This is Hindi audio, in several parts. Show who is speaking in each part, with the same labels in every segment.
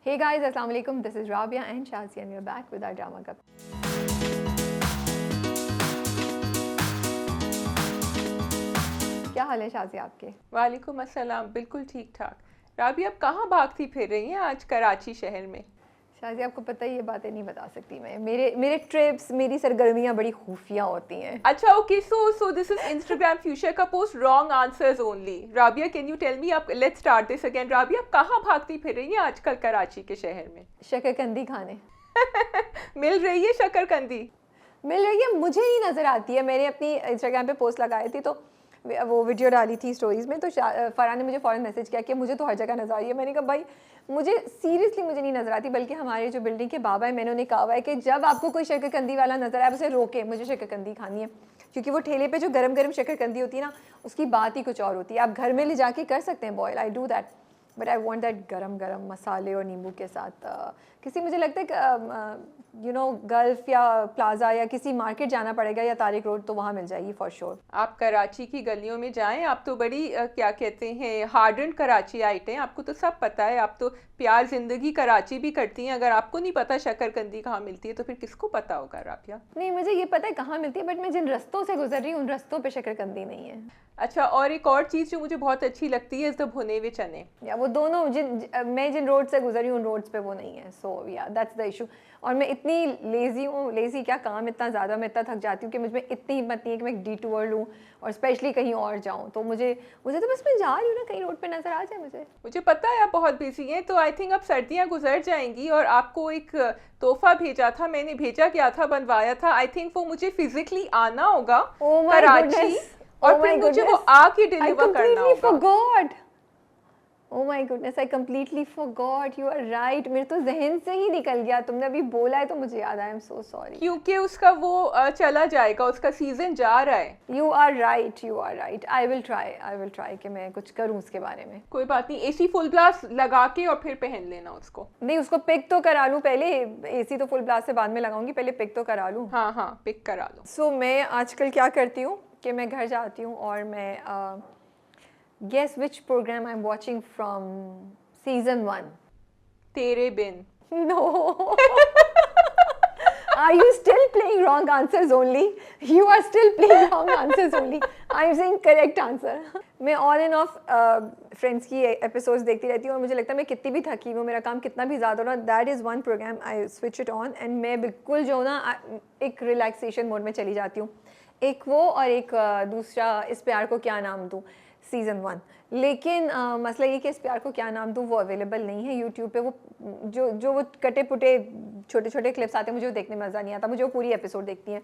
Speaker 1: Hey guys, Assalamu alaikum. This is Rabia and Shazia and we're back with our drama cup. क्या हाल है शाज़िया आपके?
Speaker 2: वालेकुम अस्सलाम, बिल्कुल ठीक ठाक। राबी अब कहाँ भागती फिर रही हैं आज कराची शहर में?
Speaker 1: शाज़िया आपको पता ही ये बातें नहीं बता सकती मैं। मेरे ट्रिप्स, मेरी सरगर्मियाँ बड़ी खुफिया होती हैं।
Speaker 2: अच्छा okay, so this is Instagram future का post, wrong answers only. Rabia can you tell me, आप let's start this again. Rabia अब कहाँ भागती फिर रही हैं आजकल कराची के शहर में?
Speaker 1: शकरकंदी खाने।
Speaker 2: मिल रही है शकरकंदी?
Speaker 1: मिल रही है, मुझे नहीं नज़र आती है। मैंने अपनी इंस्टाग्राम पे पोस्ट लगाई थी तो वो वीडियो डाली थी स्टोरीज़ में, तो फरहान ने मुझे फ़ौरन मैसेज किया कि मुझे तो हर जगह नज़र आ रही है। मैंने कहा भाई मुझे सीरियसली मुझे नहीं नज़र आती, बल्कि हमारे जो बिल्डिंग के बाबा है मैंने उन्हें कहा हुआ है कि जब आपको कोई शकरकंदी वाला नज़र आए उसे रोके, मुझे शकरकंदी खानी है। क्योंकि वो ठेले पे जो गरम गरम शकरकंदी होती है ना, उसकी बात ही कुछ और होती है। आप घर में ले जाके कर सकते हैं boil, I do that, but I want that गरम गरम मसाले और नींबू के साथ। किसी मुझे लगता है कि यू नो गल्फ़ या प्लाज़ा या किसी मार्केट जाना पड़ेगा या तारिक रोड, तो वहाँ मिल जाएगी फॉर श्योर।
Speaker 2: आप कराची की गलियों में जाएं, आप तो बड़ी क्या कहते हैं हार्डन कराची आइट हैं, आपको तो सब पता है। आप तो प्यार जिंदगी कराची भी करती हैं। अगर आपको नहीं पता शकरकंदी कहाँ मिलती है तो फिर किसको पता होगा राबिया?
Speaker 1: नहीं, मुझे ये पता है कहाँ मिलती है, बट मैं जिन रस्तों से गुजर रही हूँ उन रस्तों पे शकरकंदी नहीं है।
Speaker 2: अच्छा, और एक और चीज़ जो मुझे बहुत अच्छी लगती है इस द भुने हुए चने।
Speaker 1: या वो दोनों मैं जिन रोड से गुजरी हूँ उन रोड्स पे वो नहीं है। सो या दैट्स द इशू। और मैं इतनी लेज़ी हूँ, लेज़ी क्या, काम इतना ज़्यादा, मैं इतना थक जाती हूँ कि मुझ में इतनी हिम्मत नहीं है कि मैं एक डिटूर लूँ और स्पेशली कहीं और जाऊँ। तो मुझे तो बस मैं जा रही हूँ ना, कहीं रोड पे नज़र आ जाए
Speaker 2: मुझे पता है आप बहुत बिजी हैं, तो आई थिंक अब सर्दियाँ गुजर जाएंगी। और आपको एक तोहफा भेजा था, मैंने भेजा क्या था, बनवाया था। आई थिंक वो मुझे फिजिकली आना होगा कराची, और फिर मुझे वो आके डिलीवर करना होगा।
Speaker 1: Oh my goodness, I completely forgot. You are right. मेरे तो जहन से ही निकल गया। तुमने अभी बोला है तो मुझे याद आया। I'm so sorry.
Speaker 2: क्योंकि उसका वो चला जाएगा, उसका सीजन जा रहा है।
Speaker 1: You are right. You are right. I will try. I will try कि मैं कुछ करूँ उसके बारे में।
Speaker 2: कोई बात नहीं, एसी फुल ब्लास्ट लगा के और फिर पहन लेना उसको।
Speaker 1: नहीं, उसको पिक तो करा लूँ पहले। एसी तो फुल ब्लास्ट से बाद में लगाऊंगी, पहले पिक तो करा लूँ।
Speaker 2: हाँ हाँ, पिक करा लो।
Speaker 1: So मैं आजकल क्या करती हूँ कि मैं घर जाती हूँ और मैं guess which program I'm watching from season 1?
Speaker 2: तेरे बिन।
Speaker 1: No. Are you still playing wrong answers only? You are still playing wrong answers only. I'm saying correct answer. मैं on and off फ्रेंड्स की एपिसोड्स देखती रहती हूँ और मुझे लगता है मैं कितनी भी थकी हूँ, मेरा काम कितना भी ज़्यादा हो ना, that is one program I switch it on and मैं बिल्कुल जो ना एक रिलैक्सेशन मोड में चली जाती हूँ। एक वो और एक दूसरा, इस प्यार को क्या नाम दूँ, सीज़न 1। लेकिन मसला ये कि इस प्यार को क्या नाम दूँ वो अवेलेबल नहीं है यूट्यूब पे। वो जो वो कटे पुटे छोटे छोटे क्लिप्स आते हैं, मुझे वो देखने में मज़ा नहीं आता, मुझे वो पूरी एपिसोड देखती हैं।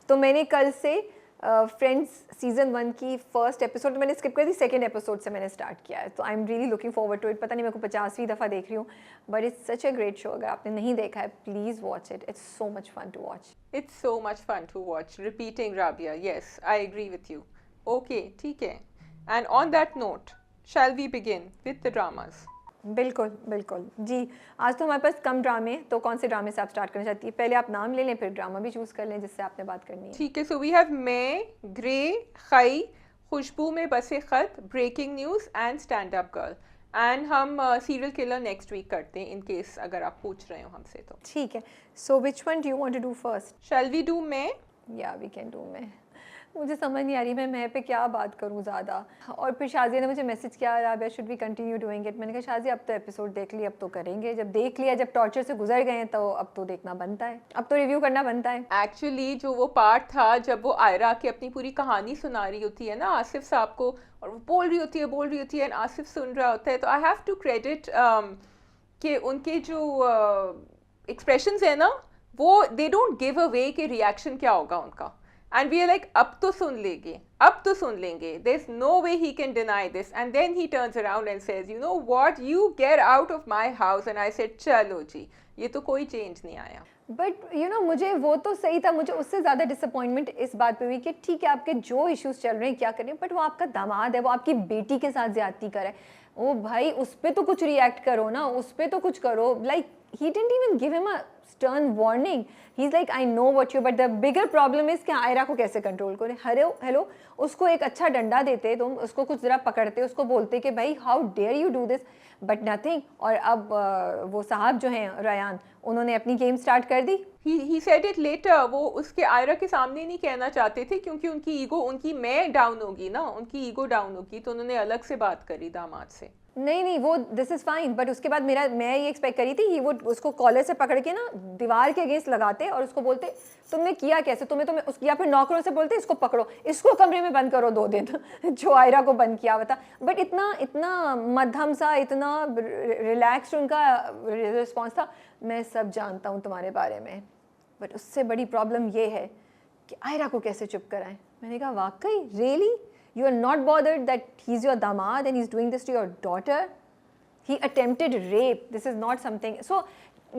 Speaker 1: तो मैंने कल से फ्रेंड्स सीज़न 1 की फर्स्ट एपिसोड मैंने स्किप कर दी, सेकेंड एपिसोड से मैंने स्टार्ट किया है। तो I am really looking forward to it. पता नहीं, मेरे को 50वीं दफ़ा देख रही हूँ, but it's such a great show. अगर आपने नहीं देखा है please watch it, it's so much fun to watch.
Speaker 2: It's so much fun to watch. Repeating Rabia, yes, I agree with you. Okay, ठीक है. And on that note, shall we begin with the dramas?
Speaker 1: बिल्कुल बिल्कुल जी। आज तो हमारे पास कम ड्रामे, तो कौन से ड्रामे से आप स्टार्ट करना चाहती है? पहले आप नाम ले लें, फिर ड्रामा भी चूज़ कर लें जिससे आपने बात करनी है।
Speaker 2: ठीक है, so we have मैं, ग्रे, खई, खुशबू में बसे खत, breaking news and stand up girl. And हम सीरियल किलर नेक्स्ट वीक करते हैं, इन केस अगर आप पूछ रहे हो हमसे तो।
Speaker 1: ठीक है, so which one do you want to do first?
Speaker 2: Shall we do मैं?
Speaker 1: या वी कैन डू मैं। मुझे समझ नहीं आ रही मैं पे क्या बात करूँ ज़्यादा। और फिर शाज़िया ने मुझे मैसेज किया, Rabia should we continue doing it. मैंने कहा शाज़िया अब तो एपिसोड देख लिया, अब तो करेंगे। जब देख लिया, जब टॉर्चर से गुजर गए हैं तो अब तो देखना बनता है, अब तो रिव्यू करना बनता है।
Speaker 2: एक्चुअली जो वो पार्ट था जब वो आयरा की अपनी पूरी कहानी सुना रही होती है ना आसिफ साहब को, और वो बोल रही होती है एंड आसिफ सुन रहा होता है, तो आई हैव टू क्रेडिट कि उनके जो एक्सप्रेशंस है ना, वो दे डोंट गिव अवे कि रिएक्शन क्या होगा उनका। And we are like, अब तो सुन लेंगे, there's no way he can deny this. And then he turns around and says, you know what, you get out of my house. And I said, चलो जी, ये तो कोई चेंज नहीं आया।
Speaker 1: बट यू नो मुझे वो तो सही था, मुझे उससे ज़्यादा डिसअपॉइंटमेंट इस बात पे हुई कि ठीक है आपके जो इश्यूज चल रहे हैं क्या करें, बट वो आपका दामाद है, वो आपकी बेटी के साथ ज्यादती करे। ओ भाई, उस पर तो कुछ रिएक्ट करो ना, उस पर तो कुछ करो। Like he didn't even give him a stern warning. He's like, I know what you, but the bigger problem is कि आयरा को कैसे कंट्रोल करें. हेलो उसको एक अच्छा डंडा देते, तुम उसको कुछ ज़रा पकड़ते, उसको बोलते कि भाई how dare you do this, but nothing. और अब वो साहब जो हैं रयान, उन्होंने अपनी गेम स्टार्ट कर दी.
Speaker 2: He said it later. वो उसके आयरा के सामने नहीं कहना चाहते थे क्योंकि उनकी ईगो, उनकी मैं डाउन होगी ना, उनकी ईगो डाउन होगी, तो उन्होंने अलग से बात करी दामाद से.
Speaker 1: नहीं वो दिस इज़ फाइन, बट उसके बाद मैं ये एक्सपेक्ट करी थी, वो उसको कॉलर से पकड़ के ना दीवार के अगेंस्ट लगाते और उसको बोलते तुमने किया कैसे, तुम्हें या फिर नौकरों से बोलते इसको पकड़ो, इसको कमरे में बंद करो 2 दिन जो आयरा को बंद किया हुआ था. बट इतना मध्यम सा, इतना रिलैक्स्ड उनका रिस्पॉन्स था. मैं सब जानता हूँ तुम्हारे बारे में, बट उससे बड़ी प्रॉब्लम ये है कि आयरा को कैसे चुप कराएं. मैंने कहा वाकई, really you are not bothered that he's your damad and he's doing this to your daughter? He attempted rape. This is not something. So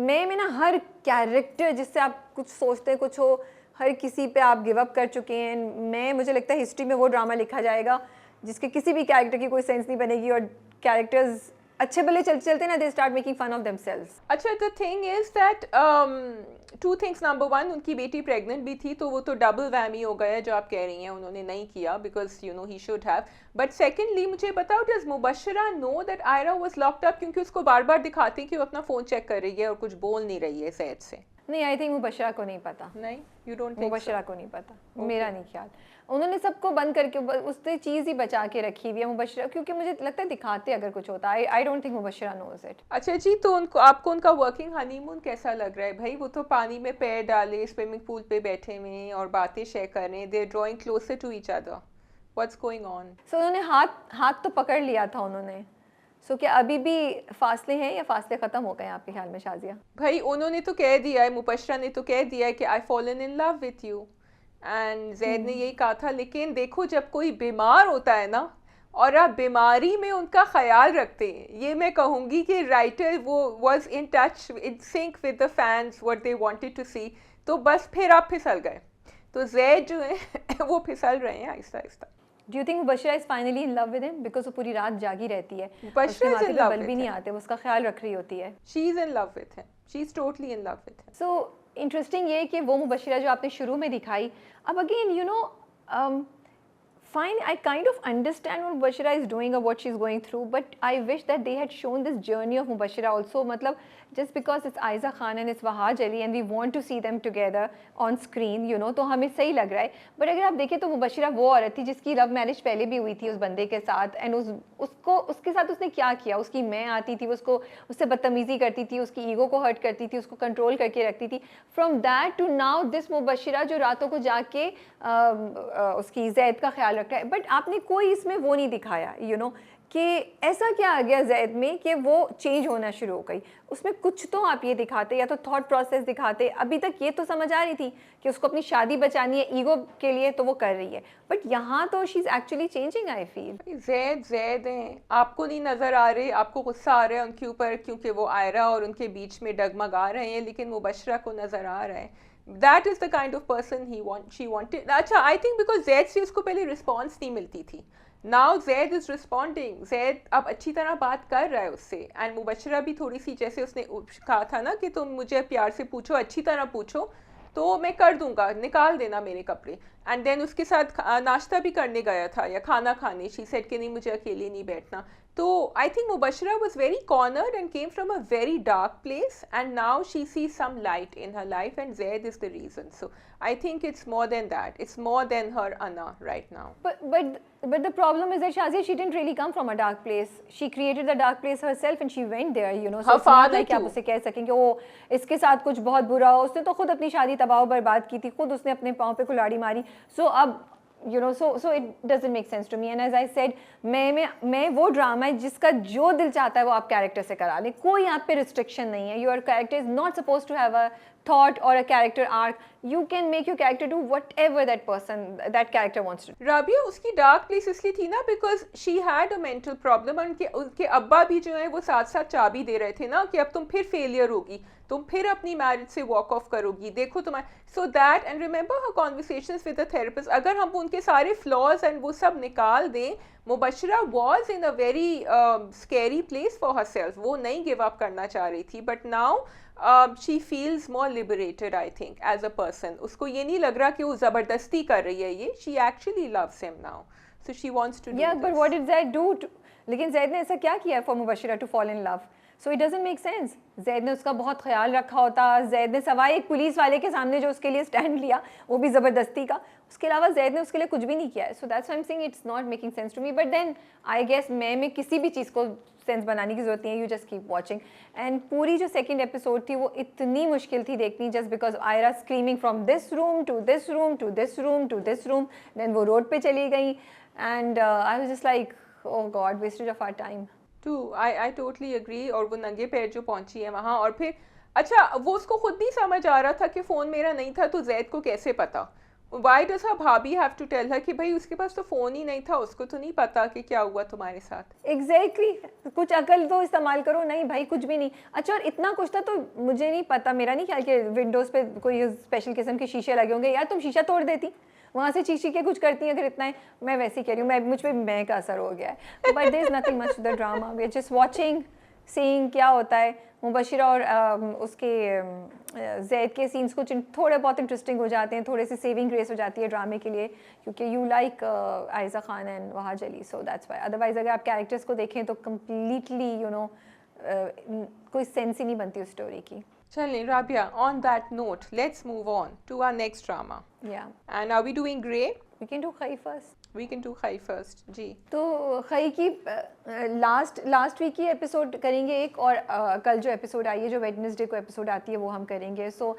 Speaker 1: मैं ना हर कैरेक्टर जिससे आप कुछ सोचते हैं कुछ हो, हर किसी पे आप गिव अप कर चुके हैं. मुझे लगता है हिस्ट्री में वो ड्रामा लिखा जाएगा जिसके किसी भी कैरेक्टर की कोई सेंस नहीं बनेगी और कैरेक्टर्स अच्छे भले चलते ना, they start making fun of themselves.
Speaker 2: अच्छा, the thing is that 2 things. Number 1, उनकी बेटी प्रेग्नेंट भी थी, तो वो तो डबल वैमी हो गया जो आप कह रही हैं, उन्होंने नहीं किया because you know he should have. But secondly मुझे बताओ, does Mubashra know that Aira was locked up? क्योंकि उसको बार बार दिखाते हैं कि वो अपना फ़ोन चेक कर रही है और कुछ बोल नहीं रही है सैयद से.
Speaker 1: नहीं, आई थिंक मुबशरा को नहीं पता.
Speaker 2: नहीं, यू डोंट थिंक?
Speaker 1: मुबशरा को नहीं पता. मेरा नहीं ख्याल. उन्होंने सबको बंद करके उसने चीज़ ही बचा के रखी हुई है मुबशरा, क्योंकि मुझे लगता है दिखाते अगर कुछ होता है. I don't think Mubashra knows it.
Speaker 2: अच्छा जी, तो आपको उनका वर्किंग हनीमून कैसा लग रहा है? भाई वो तो पानी में पैर डाले स्विमिंग पूल पे बैठे हुए और बातें शेयर कर रहे हैं. They are drawing closer to each other. What's going on?
Speaker 1: So उन्होंने हाथ तो पकड़ लिया था उन्होंने. सो क्या अभी भी फासले हैं या फासले ख़त्म हो गए आपके ख्याल में शाजिया?
Speaker 2: भाई उन्होंने तो कह दिया है, मुबशरा ने तो कह दिया है कि आई fallen in love with you, and Zaid ने यही कहा था. लेकिन देखो, जब कोई बीमार होता है ना और आप बीमारी में उनका ख्याल रखते हैं, ये मैं कहूँगी कि राइटर वो was in touch, in sync with the fans, what they wanted to see. तो बस फिर आप फिसल गए. तो जैद जो है वो फिसल रहे हैं Aahista Aahista.
Speaker 1: Do you think Mubashra is finally in love with him? Because वो पूरी रात जागी रहती है,
Speaker 2: मुबशरा is in love
Speaker 1: बल भी नहीं आते, वो उसका ख्याल रख रही होती है.
Speaker 2: She is in love with him. She is totally in love with him.
Speaker 1: So interesting ये कि वो मुबशरा जो आपने शुरू में दिखाई, अब again you know fine, I kind of understand what Mubashira is doing or what she's going through, but I wish that they had shown this journey of Mubashira also. मतलब just because it's Aiza Khan and it's Wahaj Ali and we want to see them together on screen, you know, तो हमें सही लग रहा है. But अगर आप देखें तो मुबशिरा वो औरत थी जिसकी लव मैरिज पहले भी हुई थी उस बंदे के साथ, एंड उसके साथ उसने क्या किया? उसकी मैं आती थी, उससे बदतमीज़ी करती थी, उसकी ईगो को हर्ट करती थी, उसको कंट्रोल करके रखती थी. From that to now this Mubashira जो रातों को जाके उसकी जैद का ख्याल रख रहा है. बट आपने कोई इसमें वो नहीं दिखाया, यू नो, कि ऐसा क्या आ गया जैद में कि वो चेंज होना शुरू हो गई. उसमें कुछ तो आप ये दिखाते, या तो थॉट प्रोसेस दिखाते. अभी तक ये तो समझ आ रही थी कि उसको अपनी शादी बचानी है ईगो के लिए, तो वो कर रही है. बट यहाँ तो she is actually changing. I feel
Speaker 2: Zaid हैं, आपको नहीं नज़र आ रहे, आपको गुस्सा आ रहा है उनके ऊपर क्योंकि वो आयरा और उनके बीच में डगमगा रहे हैं, लेकिन मुबशरा को नज़र आ रहा है. That is the kind of person she wanted. अच्छा, I think because Zaid से उसको पहले response नहीं मिलती थी. Now Zaid is responding. Zaid अब अच्छी तरह बात कर रहा है उससे. And मुबशरा भी थोड़ी सी, जैसे उसने कहा था ना कि तुम मुझे प्यार से पूछो, अच्छी तरह पूछो तो मैं कर दूंगा, निकाल देना मेरे कपड़े. एंड देन उसके साथ नाश्ता भी करने गया था या खाना खाने. शी सेड कि नहीं, मुझे अकेले नहीं बैठना. तो I think Mubashra was very cornered and came from a very dark place, and now she sees some light in her life, and Zaid is the reason. So I think it's more than that. It's more than her Anna right now.
Speaker 1: But the problem is that Shazia, she didn't really come from a dark place. She created the dark place herself and she went there, you know. So
Speaker 2: her father
Speaker 1: like आप उसे कह सकेंगे ओ इसके साथ कुछ बहुत बुरा हो. उसने तो खुद अपनी शादी तबाह बर्बाद की थी, खुद उसने अपने पाँव पे कुल्हाड़ी मारी. So अब you know, so it doesn't make sense to me. And as I said, मैं वो ड्रामा है जिसका जो दिल चाहता है वो आप कैरेक्टर से करा लें. कोई आप पे रिस्ट्रिक्शन नहीं है. Your character is not supposed to have a thought or a character arc. You can make your character do whatever that character wants to do.
Speaker 2: Rabia उसकी डार्क प्लेस इसलिए थी ना because she had a mental problem. उनके अब्बा भी जो है वो साथ साथ चाबी दे रहे थे ना कि अब तुम फिर फेलियर होगी, तुम फिर अपनी मैरिज से वॉक ऑफ करोगी, देखो तुम्हारे. So that, and remember her conversations with the therapist. अगर हम उनके उनके सारे फ्लॉज एंड वो सब निकाल दें, Mubashra was in a very scary place for herself, वो नहीं गिव अप करना चाह रही थी, but now she feels more liberated I think as a person. उसको ये नहीं लग रहा कि वो ज़बरदस्ती कर रही है ये, she actually loves him now, so she wants to
Speaker 1: Yeah, but what did Zaid do? लेकिन जैद ने ऐसा क्या किया for Mubashira to fall in love? So it doesn't make sense. Zaid ने उसका बहुत ख्याल रखा होता, जैद ने सवाए एक पुलिस वाले के सामने जो उसके लिए स्टैंड लिया, वो भी ज़बरदस्ती का, उसके अलावा जैद ने उसके लिए कुछ भी नहीं किया है। So that's why I am saying it's not making sense to me, but then I guess मैं किसी भी चीज़ को सेंस बनाने की जरूरत नहीं है, you just keep watching. And पूरी जो सेकंड एपिसोड थी वो इतनी मुश्किल थी देखनी, just because Aira screaming from this room to this room to this room to this room, then वो रोड पे चली गई and I was just like oh God, wastage of our time.
Speaker 2: I totally agree. और वो नंगे पैर जो पहुंची है वहाँ, और फिर अच्छा वो उसको खुद नहीं समझ आ रहा था कि फ़ोन मेरा नहीं था, तो जैद को कैसे पता? वाई डज हर भाभी हैव टू टेल हर कि भाई उसके पास तो फ़ोन ही नहीं था, उसको तो नहीं पता कि क्या हुआ तुम्हारे साथ।
Speaker 1: एग्जैक्टली कुछ अकल तो इस्तेमाल करो। नहीं भाई कुछ भी नहीं। अच्छा और इतना कुछ था तो मुझे नहीं पता, मेरा नहीं ख्याल कि विंडोज़ पे कोई स्पेशल किस्म के शीशे लगे होंगे। यार तुम शीशा तोड़ देती, वहाँ से चीख के कुछ करती हैं अगर इतना है। मैं वैसे ही कह रही हूँ, मैं मुझ पर मैं का असर हो गया है, but there is nothing much the drama, we are just watching seeing क्या होता है। मुबशिरा और उसके जैद के सीन्स कुछ थोड़े बहुत इंटरेस्टिंग हो जाते हैं, थोड़े से सेविंग ग्रेस हो जाती है ड्रामे के लिए, क्योंकि you like Ayeza Khan and Wahaj Ali, so that's why. Otherwise अगर आप कैरेक्टर्स को देखें तो कम्प्लीटली यू नो कोई सेंस ही नहीं बनती उस स्टोरी की।
Speaker 2: चलें Rabia, on that note let's move on to our next drama.
Speaker 1: Yeah
Speaker 2: and are we doing Grey?
Speaker 1: We can do Khaie first.
Speaker 2: We can do Khaie first जी।
Speaker 1: तो खई की लास्ट वीक की एपिसोड करेंगे एक, और कल जो एपिसोड आई है, जो वेडनेसडे को एपिसोड आती है, वो हम करेंगे। सो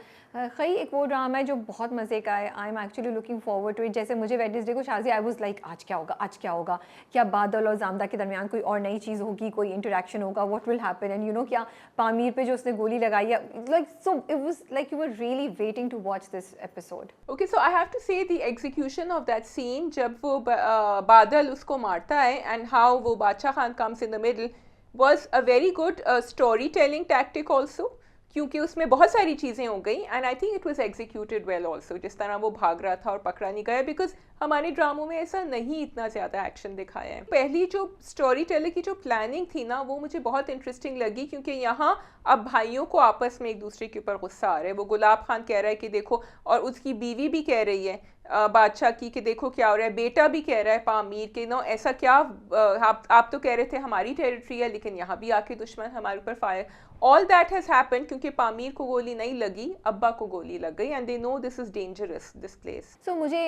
Speaker 1: खई एक वो ड्रामा है जो बहुत मज़े का है। I am actually looking forward to it. जैसे मुझे वेडनेसडे को शादी, आई वाज लाइक आज क्या होगा, आज क्या होगा, क्या बादल और जामदा के दरमियान कोई और नई चीज़ होगी, कोई इंटरेक्शन होगा, what will happen, and you know क्या पामीर पे जो उसने गोली लगाई है, like so it was like you were really waiting to watch this episode.
Speaker 2: Okay, so I have to say the execution of that scene जब वो बादल उसको मारता है एंड हाउ वो बादशाह Khan comes in the middle was a very good story telling tactic also, क्योंकि उसमें बहुत सारी चीज़ें हो गई and I think it was executed well also. जिस तरह वो भाग रहा था और पकड़ा नहीं गया, बिकॉज हमारे ड्रामों में ऐसा नहीं इतना ज़्यादा एक्शन दिखाया है। पहली जो स्टोरी टेलर की जो प्लानिंग थी ना, वो मुझे बहुत इंटरेस्टिंग लगी, क्योंकि यहाँ अब भाइयों को आपस में एक दूसरे के ऊपर गुस्सा आ रहा है। वो गुलाब खान कह रहा है कि देखो, और उसकी बीवी भी कह रही है बादशाह की कि देखो क्या हो रहा है, बेटा भी कह रहा है पामीर के नो ऐसा क्या, आप तो कह रहे थे हमारी टेरिटरी है, लेकिन यहाँ भी आके दुश्मन हमारे ऊपर fire. All that has happen क्योंकि पामीर को गोली नहीं लगी, अब्बा को गोली लग गई, and they know this is dangerous this place.
Speaker 1: So मुझे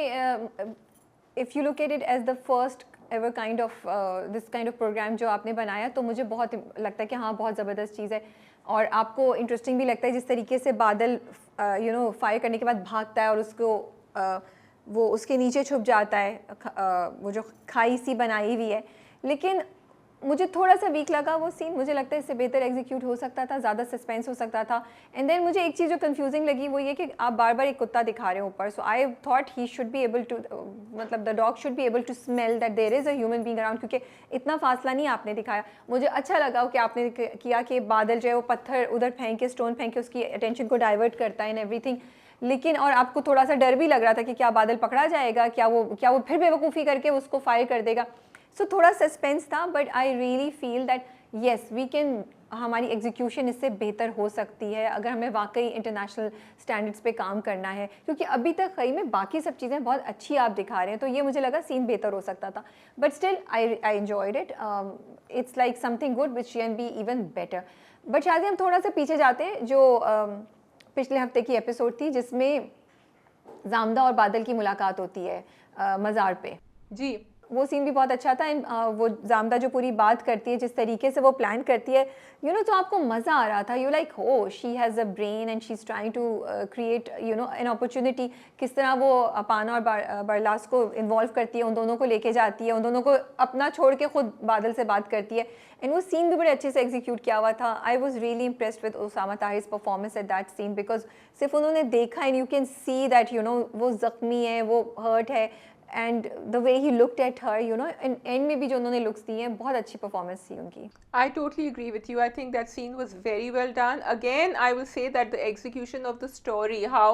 Speaker 1: if you look at it as the first ever kind of this kind of program जो आपने बनाया, तो मुझे बहुत लगता है कि हाँ बहुत ज़बरदस्त चीज़ है, और आपको इंटरेस्टिंग भी लगता है जिस तरीके से बादल यू नो फायर करने के बाद भागता है और उसको वो उसके नीचे छुप जाता है, वो जो खाई सी बनाई हुई है। लेकिन मुझे थोड़ा सा वीक लगा वो सीन, मुझे लगता है इससे बेहतर एग्जीक्यूट हो सकता था, ज़्यादा सस्पेंस हो सकता था। एंड देन मुझे एक चीज़ जो कंफ्यूजिंग लगी वो ये कि आप बार बार एक कुत्ता दिखा रहे हो ऊपर, so I thought he should be able to, मतलब the dog should be able to smell that there is a human being around, क्योंकि इतना फासला नहीं आपने दिखाया। मुझे अच्छा लगा कि आपने किया कि बादल जो है वो पत्थर उधर फेंक के, स्टोन फेंक के उसकी अटेंशन को डाइवर्ट करता है एंड एवरीथिंग। लेकिन और आपको थोड़ा सा डर भी लग रहा था कि क्या बादल पकड़ा जाएगा, क्या वो फिर बेवकूफ़ी करके उसको फायर कर देगा। सो थोड़ा सस्पेंस था, but I really feel that yes we can, हमारी एग्जीक्यूशन इससे बेहतर हो सकती है अगर हमें वाकई इंटरनेशनल स्टैंडर्ड्स पे काम करना है, क्योंकि अभी तक कई में बाकी सब चीज़ें बहुत अच्छी आप दिखा रहे हैं, तो ये मुझे लगा सीन बेहतर हो सकता था, but still I enjoyed it. It's like something good which can be even better. But शायद हम थोड़ा सा पीछे जाते हैं, जो पिछले हफ्ते की एपिसोड थी जिसमें जामदा और बादल की मुलाकात होती है मज़ार पे
Speaker 2: जी,
Speaker 1: वो सीन भी बहुत अच्छा था। एंड वो जामदा जो पूरी बात करती है, जिस तरीके से वो प्लान करती है, यू नो, तो आपको मज़ा आ रहा था। You like how she has a brain and she is trying to create you know an opportunity. किस तरह वो अपाना और बरलास को इन्वॉल्व करती है, उन दोनों को लेके जाती है, उन दोनों को अपना छोड़ के खुद बादल से बात करती है। एंड वो सीन भी बड़े अच्छे से एग्जीक्यूट किया हुआ था। I was really impressed with Usama Tahir's performance at that scene, because सिर्फ उन्होंने देखा and you can see that you know वो ज़ख्मी है, वो हर्ट है, and the way he looked at her, you know, and end में भी जो उन्होंने looks दी हैं, बहुत अच्छी performance थी उनकी।
Speaker 2: I totally agree with you. I think that scene was very well done. Again, I will say that the execution of the story, how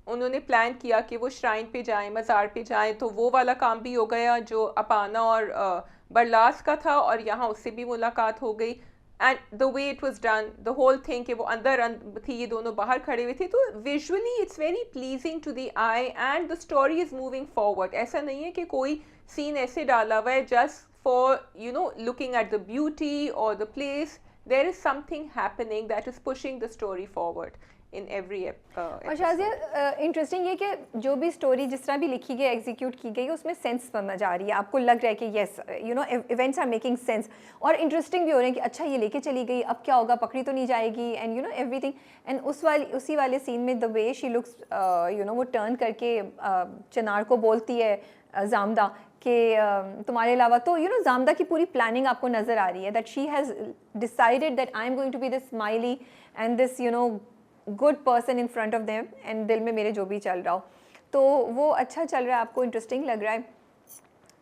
Speaker 2: उन्होंने प्लान किया कि वो श्राइन पे जाएं, मज़ार पे जाएं, तो वो वाला काम भी हो गया जो अपाना और बरलास का था, और यहाँ उससे भी मुलाकात हो गई। And the way it was done, the whole thing कि वो अंदर थी, ये दोनों बाहर खड़े हुए थे, तो visually it's very pleasing to the eye and the story is moving forward. ऐसा नहीं है कि कोई सीन ऐसे डाला हुआ है just for you know looking at the beauty और the place. There is something happening that is pushing the story forward in every
Speaker 1: और शाज़िया इंटरेस्टिंग ये कि जो भी स्टोरी जिस तरह भी लिखी गई, एग्जीक्यूट की गई, उसमें सेंस समझ आ रही है, आपको लग रहा है कि yes you know events are making sense, और इंटरेस्टिंग भी हो रहे हैं कि अच्छा ये लेके चली गई, अब क्या होगा, पकड़ी तो नहीं जाएगी, and you know everything. And उसी वाले सीन में the way she looks you know, वो टर्न करके चिनार को बोलती है जामदा कि तुम्हारे अलावा, तो यू नो जामदा की पूरी प्लानिंग आपको नज़र आ रही है, that she has decided that I am going to be this smiley and this you know good person in front of them, and दिल में मेरे जो भी चल रहा हो, तो वो अच्छा चल रहा है, आपको इंटरेस्टिंग लग रहा है।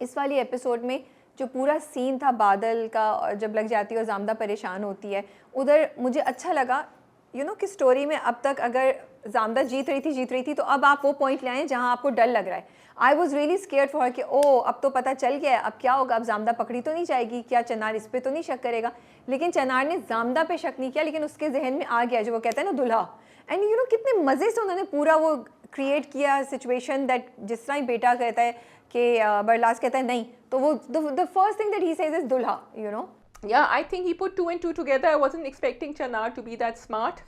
Speaker 1: इस वाली एपिसोड में जो पूरा सीन था बादल का, और जब लग जाती है और जामदा परेशान होती है, उधर मुझे अच्छा लगा यू नो कि स्टोरी में अब तक अगर जामदा जीत रही थी, तो अब आप वो पॉइंट ले आए जहाँ आपको डर लग रहा है। आई वॉज रियली स्केयर्ड फॉर कि ओ अब तो पता चल गया है, अब क्या होगा, अब जामदा पकड़ी तो नहीं जाएगी, क्या चनार इस पर तो नहीं शक करेगा। लेकिन चनार ने जामदा पे शक नहीं किया, लेकिन उसके जहन में आ गया जो वो कहता है ना दुल्हा, एंड यू नो कितने मज़े से उन्होंने पूरा वो क्रिएट किया सिचुएशन, दैट जिस तरह ही बेटा कहता है कि बरलास कहता है नहीं, तो वो the first thing that he says is दुल्हा, you know.
Speaker 2: Yeah, I think he put 2 and 2 together. I wasn't expecting Chanar to be that smart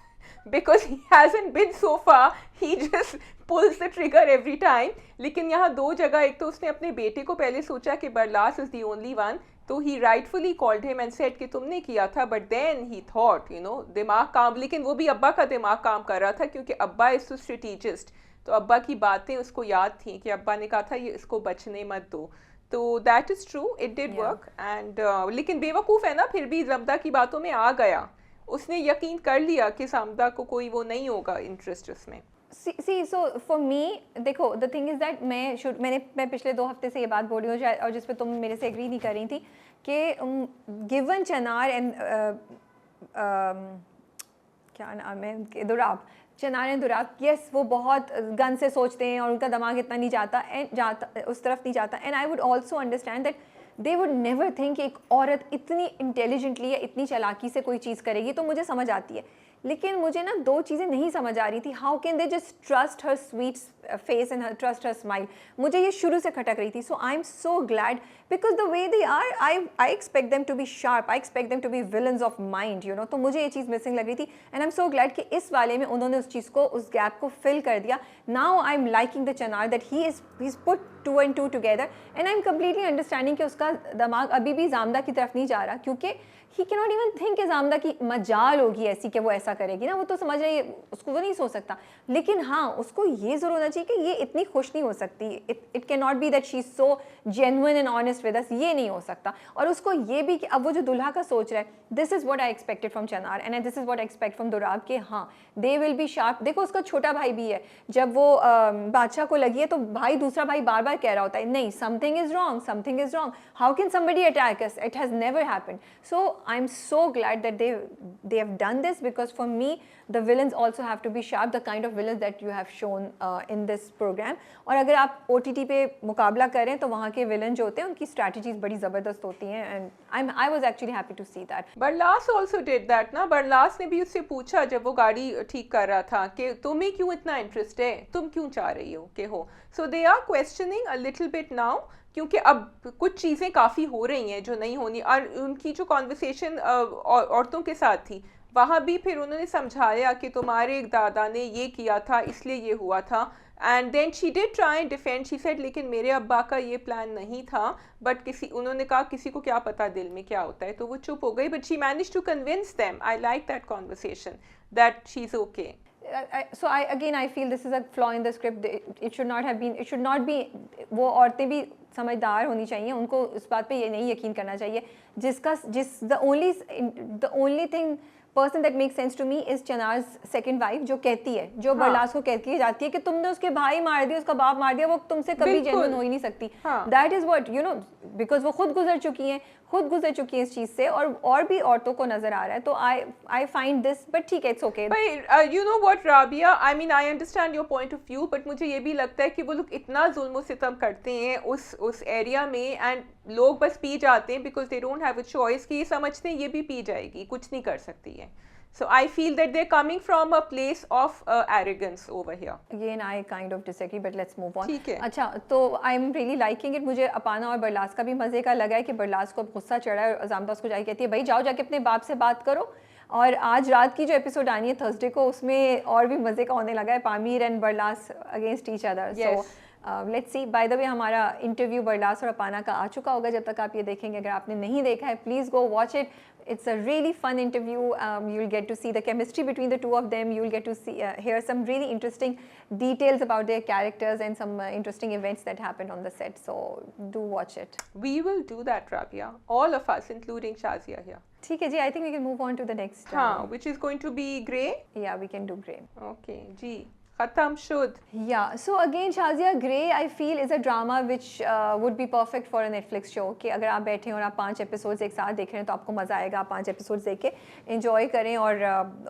Speaker 2: because he hasn't been so far. He just pulls the trigger every time. लेकिन यहाँ दो जगह, एक तो उसने अपने बेटे को पहले सोचा कि Barlas is the only one, तो he rightfully called him and said कि तुमने किया था, but then he thought, you know, दिमाग काम, लेकिन वो भी अब्बा का दिमाग काम कर रहा था क्योंकि अब्बा is the strategist, तो अब्बा की बातें उसको याद थी कि अब्बा ने कहा था ये इसको बचने मत दो, तो that is true, it did work. And लेकिन बेवकूफ़ है ना, फिर भी जामदा की बातों में आ गया, उसने यकीन कर लिया कि जामदा को कोई वो नहीं होगा इंटरेस्ट उसमें।
Speaker 1: सी सो फॉर मी, देखो द थिंग इज़ दैट मैं पिछले 2 हफ्ते से ये बात बोल रही हूँ, और जिस पे तुम मेरे से एग्री नहीं कर रही थी, कि गिवन चनार एंड क्या नाम है, दुराब, चनार एंड दुराब, यस वो बहुत गन से सोचते हैं और उनका दिमाग इतना नहीं जाता उस तरफ नहीं जाता, and I would also understand that they would never think कि एक औरत इतनी इंटेलिजेंटली या इतनी चालाकी से कोई चीज़ करेगी, तो मुझे समझ आती है। लेकिन मुझे ना 2 चीज़ें नहीं समझ आ रही थी, how can they just trust her sweet face and trust her smile, मुझे ये शुरू से खटक रही थी। So I am so glad because the way they are, I expect them to be sharp, I expect them to be villains of mind, you know, तो मुझे ये चीज़ मिसिंग लग रही थी, and I am so glad कि इस वाले में उन्होंने उस चीज़ को, उस गैप को फिल कर दिया। Now I am liking the Chanar that he is put 2 and 2 together, and I am completely understanding कि उसका दिमाग अभी भी जामदा की तरफ नहीं जा रहा, क्योंकि he can not even think कि जामदा की मजाल होगी ऐसी कि वो ऐसा करेगी ना, वो तो समझ रही है, उसको वो नहीं सोच सकता। लेकिन हाँ, उसको ये ज़रूर होना चाहिए कि ये इतनी खुश नहीं हो सकती, it can not be that she is so genuine and honest with us, ये नहीं हो सकता। और उसको ये भी कि अब वो जो दुल्हा का सोच रहा है, this is what I expected from Chanar and this is what I expect from Durab, कि हाँ दे विल बी शार्प। देखो उसका छोटा भाई भी है, जब वो बादशाह को लगी है तो भाई, दूसरा भाई बार बार कह रहा होता है नहीं something is wrong, something is wrong, how can somebody attack us, it has never happened. So I M so glad that they have done this, because for me the villains also have to be sharp, the kind of villains that you have shown in this program। और अगर आप OTT पे मुकाबला करें तो वहाँ के विलन जो होते हैं उनकी स्ट्रैटेजीज बड़ी ज़बरदस्त होती हैं, and I was actually happy to see that।
Speaker 2: Barlas also did that ना, बरलास ने भी उससे पूछा जब वो गाड़ी ठीक कर रहा था कि तुम्हें क्यों इतना इंटरेस्ट है, तुम क्यों चाह रही हो कि हो। So they are questioning a little bit now, क्योंकि अब कुछ चीज़ें काफ़ी हो रही हैं जो नहीं होनी, और उनकी जो कॉन्वर्सेशन औरतों के साथ थी वहाँ भी फिर उन्होंने समझाया कि तुम्हारे दादा ने ये किया था इसलिए ये हुआ था, and then she did try and defend, she said लेकिन मेरे अब्बा का ये प्लान नहीं था, बट उन्होंने कहा किसी को क्या पता दिल में क्या होता है, तो वो चुप हो गई, but she manage to convince them. I like that conversation, that she is okay.
Speaker 1: So I feel this is a flaw in the script. It should not have been, it should not be, वो औरतें भी समझदार होनी चाहिए, उनको इस बात पे ये नहीं यकीन करना चाहिए, the only thing person that makes sense to me is चनार्स second wife, जो कहती है, जो बरलास को कहती है जाती है कि तुमने उसके भाई मार दिया, उसका बाप मार दिया, वो तुमसे कभी जेन्युइन हो ही नहीं सकती। That is what you know, because वो खुद गुजर चुकी हैं, खुद गुजर चुकी है इस चीज़ से, और भी औरतों को नज़र आ रहा है, तो आई फाइंड दिस, बट ठीक है, it's okay.
Speaker 2: But you know what, Rabia, I mean I understand your point of view, but मुझे ये भी लगता है कि वो लोग इतना जुल्म सितम करते हैं उस एरिया में, एंड लोग बस पी जाते हैं because they don't have a choice, कि ये समझते हैं ये भी पी जाएगी, कुछ नहीं कर सकती है. So I feel that they're coming from a place of arrogance over here.
Speaker 1: Again, I kind of disagree, but let's move on.
Speaker 2: ठीक है.
Speaker 1: अच्छा, तो I'm really liking it. मुझे अपाना और बरलास का भी मज़े का लगा है कि बरलास को गुस्सा चढ़ा है और अज़ामता उसको जाके कहती है भाई जाओ जाके अपने बाप से बात करो. और आज रात की जो एपिसोड आनी है थर्सडे को, उसमें और भी मज़े का होने लगा है, Pamir and Barlas against each other. So let's see. By the way, हमारा इंटरव्यू बरलास और अपाना का आ चुका होगा जब तक आप ये देखेंगे. अगर आपने नहीं देखा है, please go watch it. It's a really fun interview. You'll get to see the chemistry between the two of them. You'll get to see, hear some really interesting details about their characters and some interesting events that happened on the set. So do watch it.
Speaker 2: We will do that, Rabia. All of us, including Shazia here.
Speaker 1: ठीक है जी. I think we can move on to the next.
Speaker 2: Which is going to be Grey?
Speaker 1: Yeah, we can do Grey.
Speaker 2: Okay, ji. Khatam Shud.
Speaker 1: Yeah, so again Shazia, Grey I feel is a drama which would be perfect for a Netflix show. कि अगर आप बैठे और आप 5 एपिसोड्स एक साथ देख रहे हैं तो आपको मज़ा आएगा. आप 5 एपिसोड्स देख के एंजॉय करें और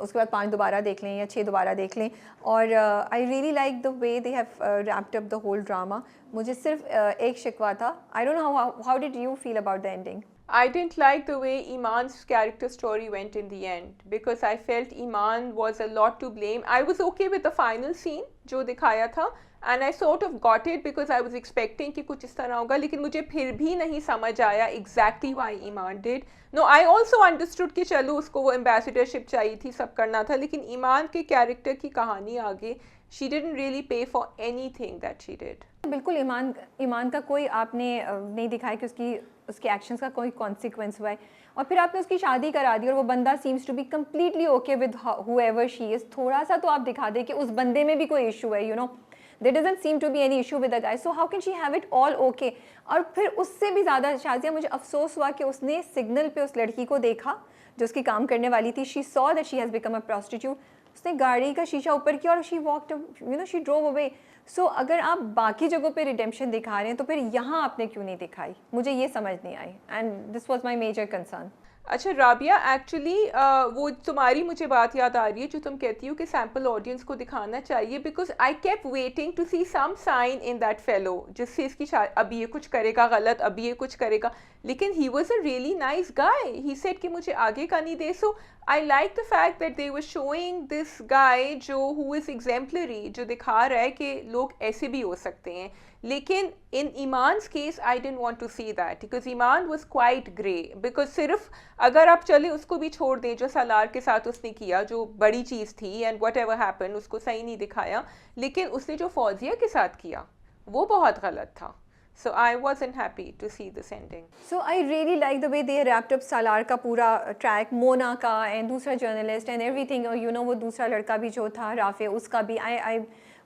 Speaker 1: उसके बाद 5 दोबारा देख लें या 6 दोबारा देख लें. और I really like the way they have wrapped up the whole drama. मुझे सिर्फ एक शिकवा था. I don't know how did you feel about the ending?
Speaker 2: I didn't like the way Iman's character story went in the end, because I felt Iman was a lot to blame. I was okay with the final scene जो दिखाया था, and I sort of got it because I was expecting कि कुछ इस तरह होगा, लेकिन मुझे फिर भी नहीं समझ आया exactly why Iman did. No, I also understood कि चलो उसको वो ambassadorship चाहिए थी, सब करना था, लेकिन ईमान के कैरेक्टर की कहानी आगे she didn't really pay for anything that she did.
Speaker 1: बिल्कुल ईमान का कोई आपने नहीं दिखाया कि उसके एक्शंस का कोई कॉन्सिक्वेंस हुआ है, और फिर आपने उसकी शादी करा दी और वो बंदा seems to be completely okay with whoever she is. थोड़ा सा तो आप दिखा दे कि उस बंदे में भी कोई इशू है, you know. There doesn't seem to be any issue with the guy, so how can she have it all okay. और फिर उससे भी ज़्यादा शाज़िया, मुझे अफसोस हुआ कि उसने सिग्नल पे उस लड़की को देखा जो उसकी काम करने वाली थी. She saw that she has become a prostitute. उसने गाड़ी का शीशा ऊपर किया और she walked, you know, she drove away. So अगर आप बाकी जगहों पे रिडेम्पशन दिखा रहे हैं तो फिर यहाँ आपने क्यों नहीं दिखाई? मुझे ये समझ नहीं आई, and this was my major concern.
Speaker 2: अच्छा राबिया, एक्चुअली वो तुम्हारी मुझे बात याद आ रही है जो तुम कहती हो कि सैम्पल ऑडियंस को दिखाना चाहिए, because I kept waiting to see some sign in that fellow जिससे इसकी अभी ये कुछ करेगा गलत, अभी ये कुछ करेगा, लेकिन he was a really nice guy. He said कि मुझे आगे का नहीं दे. So I like the fact that they were showing this guy जो हु इज़ एग्जाम्पलरी, जो दिखा रहा है कि लोग ऐसे भी हो सकते हैं. लेकिन in Iman's case I don't want to see that, because Iman was quite grey. Because सिर्फ अगर आप चले उसको भी छोड़ दें जो सालार के साथ उसने किया, जो बड़ी चीज़ थी, एंड वट एवर हैपन उसको सही नहीं दिखाया, लेकिन उसने जो फौजिया के साथ किया वो बहुत गलत था. So I wasn't happy to see this ending.
Speaker 1: So I really like the way they wrapped up Salar का पूरा track, मोना का and दूसरा journalist and everything, और you know वो दूसरा लड़का भी जो था राफे, उसका भी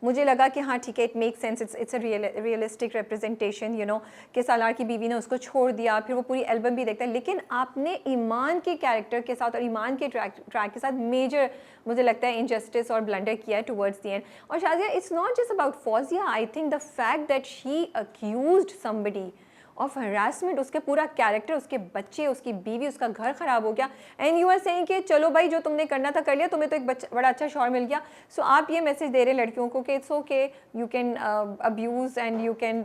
Speaker 1: मुझे लगा कि हाँ ठीक है, it make sense, it's a realistic representation, you know, कि सालार की बीवी ने उसको छोड़ दिया, फिर वो पूरी एल्बम भी देखता है. लेकिन आपने ईमान के कैरेक्टर के साथ और ईमान के ट्रैक के साथ मेजर, मुझे लगता है, इनजस्टिस और ब्लंडर किया है टुवर्ड्स द एंड. और Shazia, it's not just about Fauzia. I think the fact that she accused somebody of harassment, उसके पूरा कैरेक्टर, उसके बच्चे, उसकी बीवी, उसका घर ख़राब हो गया, एंड यू आर सेइंग कि चलो भाई जो तुमने करना था कर लिया, तुम्हें तो एक बड़ा अच्छा शौहर मिल गया. सो आप ये मैसेज दे रहे हैं लड़कियों को कि it's okay, you can abuse and you can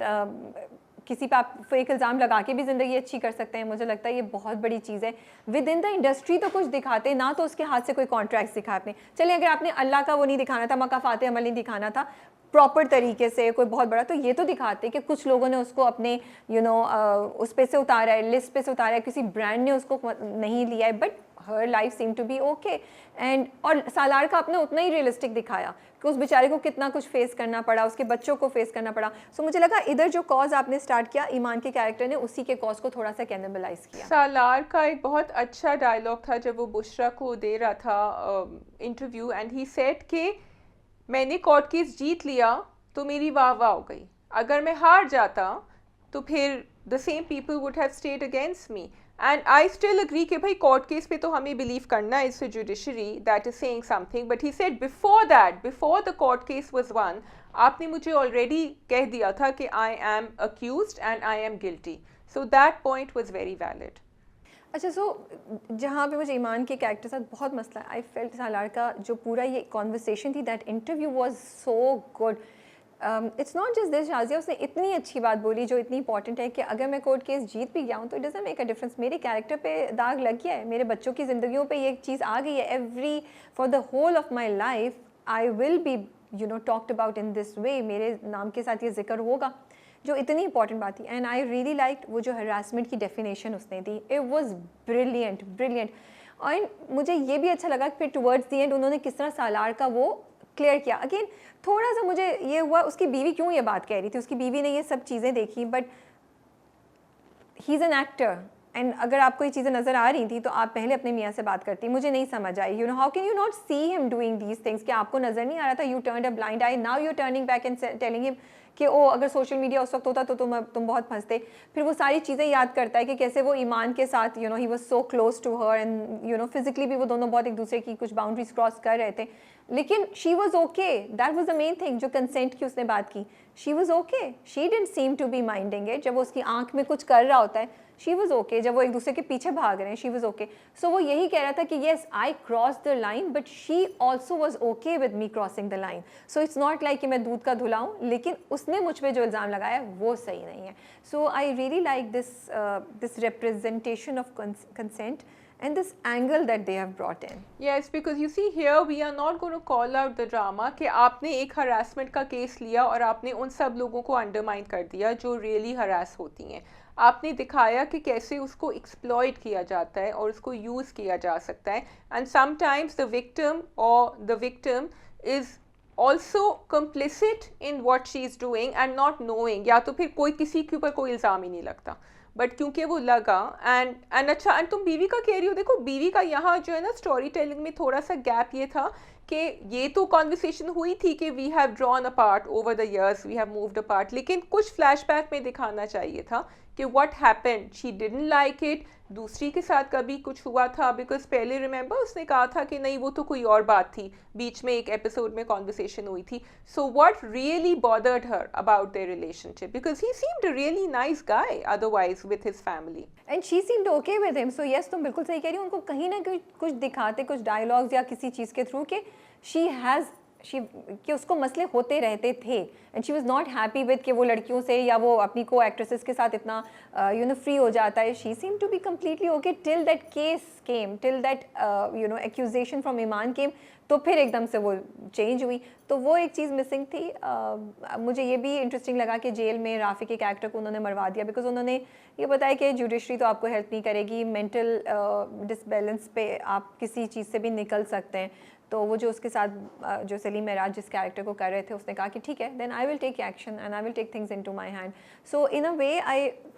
Speaker 1: किसी पे आप फेक इल्ज़ाम लगा के भी ज़िंदगी अच्छी कर सकते हैं. मुझे लगता है ये बहुत बड़ी चीज़ है. विद इन द इंडस्ट्री तो कुछ दिखाते ना, तो उसके हाथ से कोई कॉन्ट्रैक्ट्स दिखा आपने. चलिए अगर आपने अल्लाह का वो नहीं दिखाना था, मकाफ़ात अमल नहीं दिखाना था प्रॉपर तरीके से, कोई बहुत बड़ा, तो ये तो दिखाते कि कुछ लोगों ने उसको अपने यू नो उस पे से उतारा है, लिस्ट पे से उतारा है, किसी ब्रांड ने उसको नहीं लिया है, but her life seem to be okay. And और सालार का आपने उतना ही रियलिस्टिक दिखाया कि उस बेचारे को कितना कुछ फेस करना पड़ा, उसके बच्चों को फेस करना पड़ा. सो मुझे लगा इधर जो कॉज आपने स्टार्ट किया, ईमान के कैरेक्टर ने उसी के कॉज को थोड़ा सा कैनिबलाइज किया.
Speaker 2: सालार का एक बहुत अच्छा डायलॉग था जब वो बुशरा को दे रहा था इंटरव्यू, एंड ही सेड कि मैंने कोर्ट केस जीत लिया तो मेरी वाह वाह हो गई, अगर मैं हार जाता तो फिर the same people would have stayed against me. And I still agree कि भाई कोर्ट केस पे तो हमें बिलीव करना है, it's a judiciary that is saying something, but he said before that, before the court case was one, आपने मुझे ऑलरेडी कह दिया था कि I am accused and I am guilty. So that point was very valid.
Speaker 1: अच्छा, सो जहाँ पे मुझे ईमान के कैरेक्टर साथ बहुत मसला है, आई फेल्ट सालार का जो पूरा ये कॉन्वर्सेशन थी, that interview was so good. It's not just this, Shazia उसने इतनी अच्छी बात बोली जो इतनी इंपॉर्टेंट है कि अगर मैं कोर्ट केस जीत भी गया हूँ तो it doesn't make a difference. मेरे कैरेक्टर पे दाग लग गया है, मेरे बच्चों की ज़िंदगियों पे ये चीज़ आ गई है. Every for the whole of my life I will be talked about in this way. मेरे नाम के साथ ये जिक्र होगा, जो इतनी इंपॉर्टेंट बात थी. एंड आई रियली लाइक वो जो हरासमेंट की डेफिनेशन उसने दी, इट वाज ब्रिलियंट ब्रिलियंट. और मुझे ये भी अच्छा लगा कि फिर टुवर्ड्स दी एंड उन्होंने किस तरह सालार का वो क्लियर किया. अगेन थोड़ा सा मुझे ये हुआ, उसकी बीवी क्यों ये बात कह रही थी, उसकी बीवी ने ये सब चीज़ें देखी, but he is an actor. And अगर आपको ये चीज़ें नज़र आ रही थी तो आप पहले अपने मियाँ से बात करती. मुझे नहीं समझ आई, how can you not see him doing these things, कि आपको नज़र नहीं आ रहा था. You turned a blind eye, now you turning back and telling him कि ओ अगर सोशल मीडिया उस वक्त होता तो तुम बहुत फंसते. फिर वो सारी चीज़ें याद करता है कि कैसे वो ईमान के साथ ही was so close to her and physically भी वो दोनों बहुत एक दूसरे की कुछ बाउंड्रीज क्रॉस कर रहे थे. लेकिन she was okay, that was the main thing. जो कंसेंट की उसने बात की, she was okay, she didn't seem to be minding it. जब वो उसकी आंख में कुछ कर रहा होता है, शी वॉज ओके. जब वो एक दूसरे के पीछे भाग रहे हैं, शी वॉज ओके. सो वो यही कह रहा था कि yes I cross the line, but she also was okay with me crossing the line. So it's not like कि मैं दूध का धुला हूँ, लेकिन उसने मुझ पर जो इल्ज़ाम लगाया वो सही नहीं है. So I really like this representation of consent and this angle that they have brought in.
Speaker 2: Yes, because you see here we are not going to call out the drama कि आपने एक harassment का केस लिया और आपने उन सब लोगों को undermine कर दिया जो really harass होती हैं. आपने दिखाया कि कैसे उसको exploit किया जाता है और उसको use किया जा सकता है. And sometimes the victim is also complicit in what she is doing and not knowing. या तो फिर कोई किसी के ऊपर कोई इल्ज़ाम ही नहीं लगता, बट क्योंकि वो लगा. एंड अच्छा, एंड तुम बीवी का कह रही हो, देखो बीवी का यहाँ जो है ना स्टोरी टेलिंग में थोड़ा सा गैप ये था कि ये तो कॉन्वर्सेशन हुई थी कि we have drawn apart over the years, we have moved apart, लेकिन कुछ फ्लैशबैक में दिखाना चाहिए था कि what happened, she didn't like it. दूसरी के साथ कभी कुछ हुआ था, बिकॉज पहले रिमेंबर उसने कहा था कि नहीं वो तो कोई और बात थी, बीच में एक एपिसोड में कॉन्वर्सेशन हुई थी. So what really bothered her about their relationship, because he seemed a really nice guy otherwise with his family
Speaker 1: and she seemed okay with him. So yes, तुम बिल्कुल सही कह रही हो. उनको कहीं ना कहीं कुछ दिखाते, कुछ डायलॉग्स या किसी चीज़ के थ्रू कि कि उसको मसले होते रहते थे and she was not happy with कि वो लड़कियों से या वो अपनी को एक्ट्रेसेस के साथ इतना फ्री हो जाता है. She seem to be completely okay till that case came, till that accusation from Iman came. तो फिर एकदम से वो चेंज हुई. तो वो एक चीज़ मिसिंग थी. मुझे ये भी इंटरेस्टिंग लगा कि जेल में राफी के कैरेक्टर को उन्होंने मरवा दिया, बिकॉज उन्होंने ये बताया कि जुडिशरी तो आपको हेल्प नहीं करेगी, मेंटल डिसबैलेंस पे आप किसी चीज़ से भी निकल सकते हैं. तो वो जो उसके साथ जो सलीम मेराज जिस कैरेक्टर को कर रहे थे, उसने कहा कि ठीक है, then I will take action and I will take things into my hand. So in a way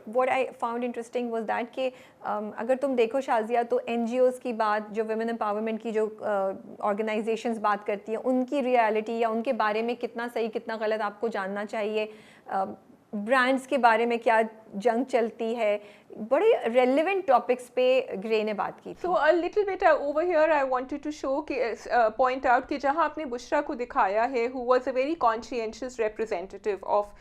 Speaker 1: what I found interesting was that कि अगर तुम देखो शाजिया, तो NGOs की बात, जो वुमेन एम्पावरमेंट की जो ऑर्गेनाइजेशंस बात करती हैं, उनकी रियलिटी या उनके बारे में कितना सही कितना गलत आपको जानना चाहिए. ब्रांड्स के बारे में क्या जंग चलती है, बड़े रेलिवेंट टॉपिक्स पे ग्रे ने बात की.
Speaker 2: So a little bit over here I wanted to show कि पॉइंट आउट कि जहां आपने बुशरा को दिखाया है, who was a very conscientious representative of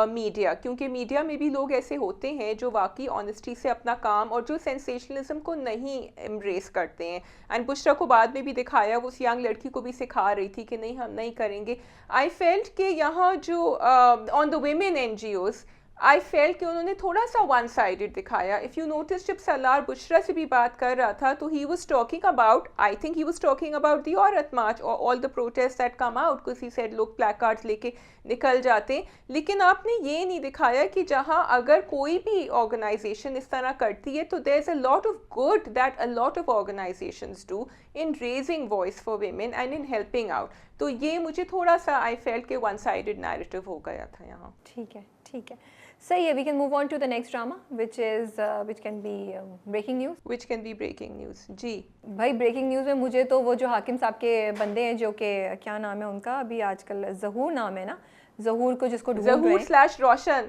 Speaker 2: media, क्योंकि मीडिया में भी लोग ऐसे होते हैं जो वाकई ऑनेस्टी से अपना काम और जो सेंसेशनलिज्म को नहीं एम्ब्रेस करते हैं. एंड बुशरा को बाद में भी दिखाया, वो उस यंग लड़की को भी सिखा रही थी कि नहीं हम नहीं करेंगे. आई फेल्ट कि यहाँ जो on the women NGOs, I felt कि उन्होंने थोड़ा सा वन साइडेड दिखाया. इफ़ यू नोटिस, जब सलार बुशरा से भी बात कर रहा था तो he was talking about, I think he was talking about the औरत मार्च और all the protest that come out, because he said लोग प्लैकार्ड्स लेके निकल जाते. लेकिन आपने ये नहीं दिखाया कि जहाँ अगर कोई भी ऑर्गेनाइजेशन इस तरह करती है तो there is a lot of good that a lot of organizations do in raising voice for women and in helping out. तो ये मुझे थोड़ा सा आई फेल्ट के वन साइडेड नैरेटिव हो गया था यहाँ.
Speaker 1: ठीक है, ठीक है, सही है. We can move on to the next drama which can be breaking news.
Speaker 2: Which can be breaking news. जी
Speaker 1: भाई, ब्रेकिंग न्यूज़ में मुझे तो वो जो हाकिम साहब के बंदे हैं, जो कि क्या नाम है उनका अभी आजकल, ज़हूर नाम है ना, ज़हूर को जिसको ढूंढ रहे हैं,
Speaker 2: /रोशन,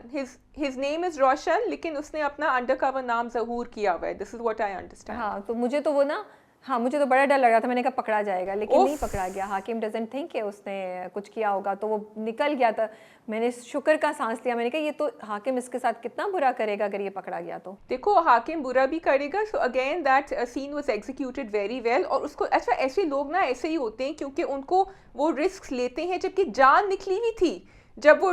Speaker 2: his name is रोशन, लेकिन उसने अपना अंडरकवर नाम ज़हूर किया हुआ है. This is what I understand.
Speaker 1: हाँ, तो मुझे तो वो ना हाँ, मुझे तो बड़ा डर लग रहा था, मैंने कहा पकड़ा जाएगा, लेकिन
Speaker 2: उफ।
Speaker 1: नहीं पकड़ा गया। हाकिम डजंट थिंक कि उसने कुछ किया होगा, तो वो निकल गया था। मैंने शुक्र का सांस लिया, मैंने कहा ये तो हाकिम इसके साथ कितना बुरा करेगा अगर ये पकड़ा गया तो।
Speaker 2: देखो हाकिम बुरा भी करेगा, so again that scene was executed very well. और उसको अच्छा, ऐसे लोग ना ऐसे ही होते हैं क्योंकि उनको वो रिस्क लेते हैं, जबकि जान निकली हुई थी। जब वो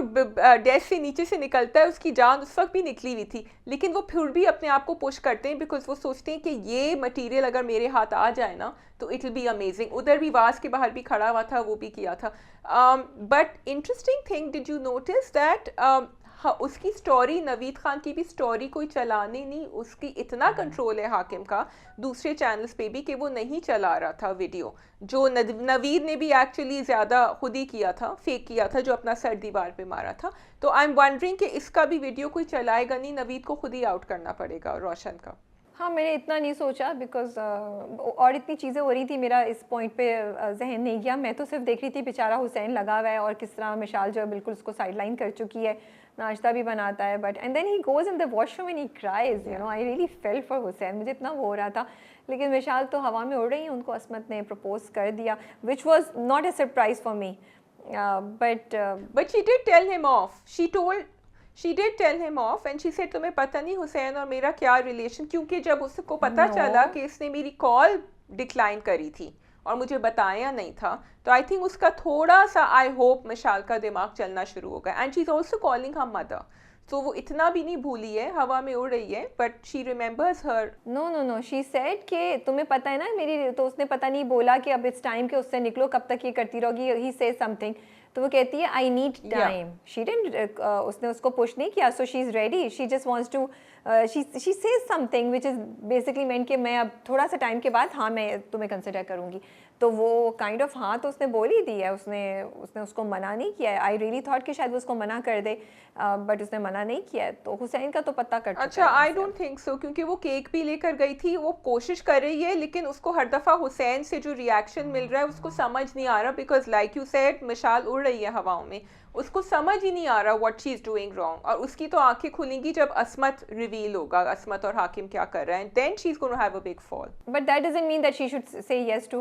Speaker 2: डैश से नीचे से निकलता है उसकी जान उस वक्त भी निकली हुई थी, लेकिन वो फिर भी अपने आप को पुश करते हैं बिकॉज वो सोचते हैं कि ये मटेरियल अगर मेरे हाथ आ जाए ना तो इट विल बी अमेजिंग। उधर भी वास के बाहर भी खड़ा हुआ था, वो भी किया था। But interesting thing, did you notice that हाँ, उसकी स्टोरी, नवीद खान की भी स्टोरी कोई चलाने नहीं, उसकी इतना कंट्रोल है हाकिम का दूसरे चैनल्स पे भी कि वो नहीं चला रहा था वीडियो। जो नवीद ने भी एक्चुअली ज़्यादा खुद ही किया था, फेक किया था, जो अपना सर दीवार पे मारा था। तो आई एम वंडरिंग कि इसका भी वीडियो कोई चलाएगा नहीं, नवीद को खुद ही आउट करना पड़ेगा रोशन का।
Speaker 1: हाँ, मैंने इतना नहीं सोचा बिकॉज और इतनी चीज़ें हो रही थी, मेरा इस पॉइंट पे जहन नहीं गया। मैं तो सिर्फ देख रही थी बेचारा हुसैन लगा हुआ है और किस तरह मिशाल जो है बिल्कुल उसको साइडलाइन कर चुकी है, नाश्ता भी बनाता है, but and then he goes in the washroom and he cries, you know. I really felt for Hussain, मुझे इतना वो हो रहा था। लेकिन मिशाल तो हवा में उड़ रही है, उनको असमत ने प्रपोज कर दिया, विच was not a surprise for me,
Speaker 2: But she did tell him off. She did tell him off and she said तुम्हें पता नहीं हुसैन और मेरा क्या रिलेशन, क्योंकि जब उसको पता
Speaker 1: No.
Speaker 2: चला कि इसने मेरी कॉल डिक्लाइन करी थी और मुझे बताया नहीं था, तो आई थिंक उसका थोड़ा सा, आई होप मिशाल का दिमाग चलना शुरू हो गया। And she is also calling her mother, तो वो इतना भी नहीं भूली है, हवा में उड़ रही है, but she remembers her.
Speaker 1: No, she said कि तुम्हें पता है ना मेरी, तो उसने पता नहीं बोला कि अब इट्स टाइम कि उससे निकलो, कब तक ये करती रहोगी, ही से समथिंग। तो वो कहती है I need time, she didn't, उसने उसको पुश नहीं किया, so she is ready, she just wants to, she says something which is basically meant कि मैं अब थोड़ा सा टाइम के बाद हाँ मैं तुम्हें कंसिडर करूँगी। तो वो काइंड ऑफ हाँ तो उसने बोल ही दी है, उसने उसको मना नहीं किया है। आई रियली थॉट कि शायद वो उसको मना कर दे, बट उसने मना नहीं किया है। तो हुसैन का तो पता कर चुका
Speaker 2: अच्छा,
Speaker 1: है
Speaker 2: आई डोंट थिंक सो, क्योंकि वो केक भी लेकर गई थी, वो कोशिश कर रही है, लेकिन उसको हर दफ़ा हुसैन से जो रिएक्शन मिल रहा है उसको समझ नहीं आ रहा, बिकॉज लाइक यू सेड मिशाल उड़ रही है हवाओं में, उसको समझ ही नहीं आ रहा what she is doing wrong. और उसकी तो आंखें खुलेंगी जब असमत रिवील होगा, असमत और हाकिम क्या कर रहे हैं, then she is going to have a big fall.
Speaker 1: But that doesn't mean that she should say yes to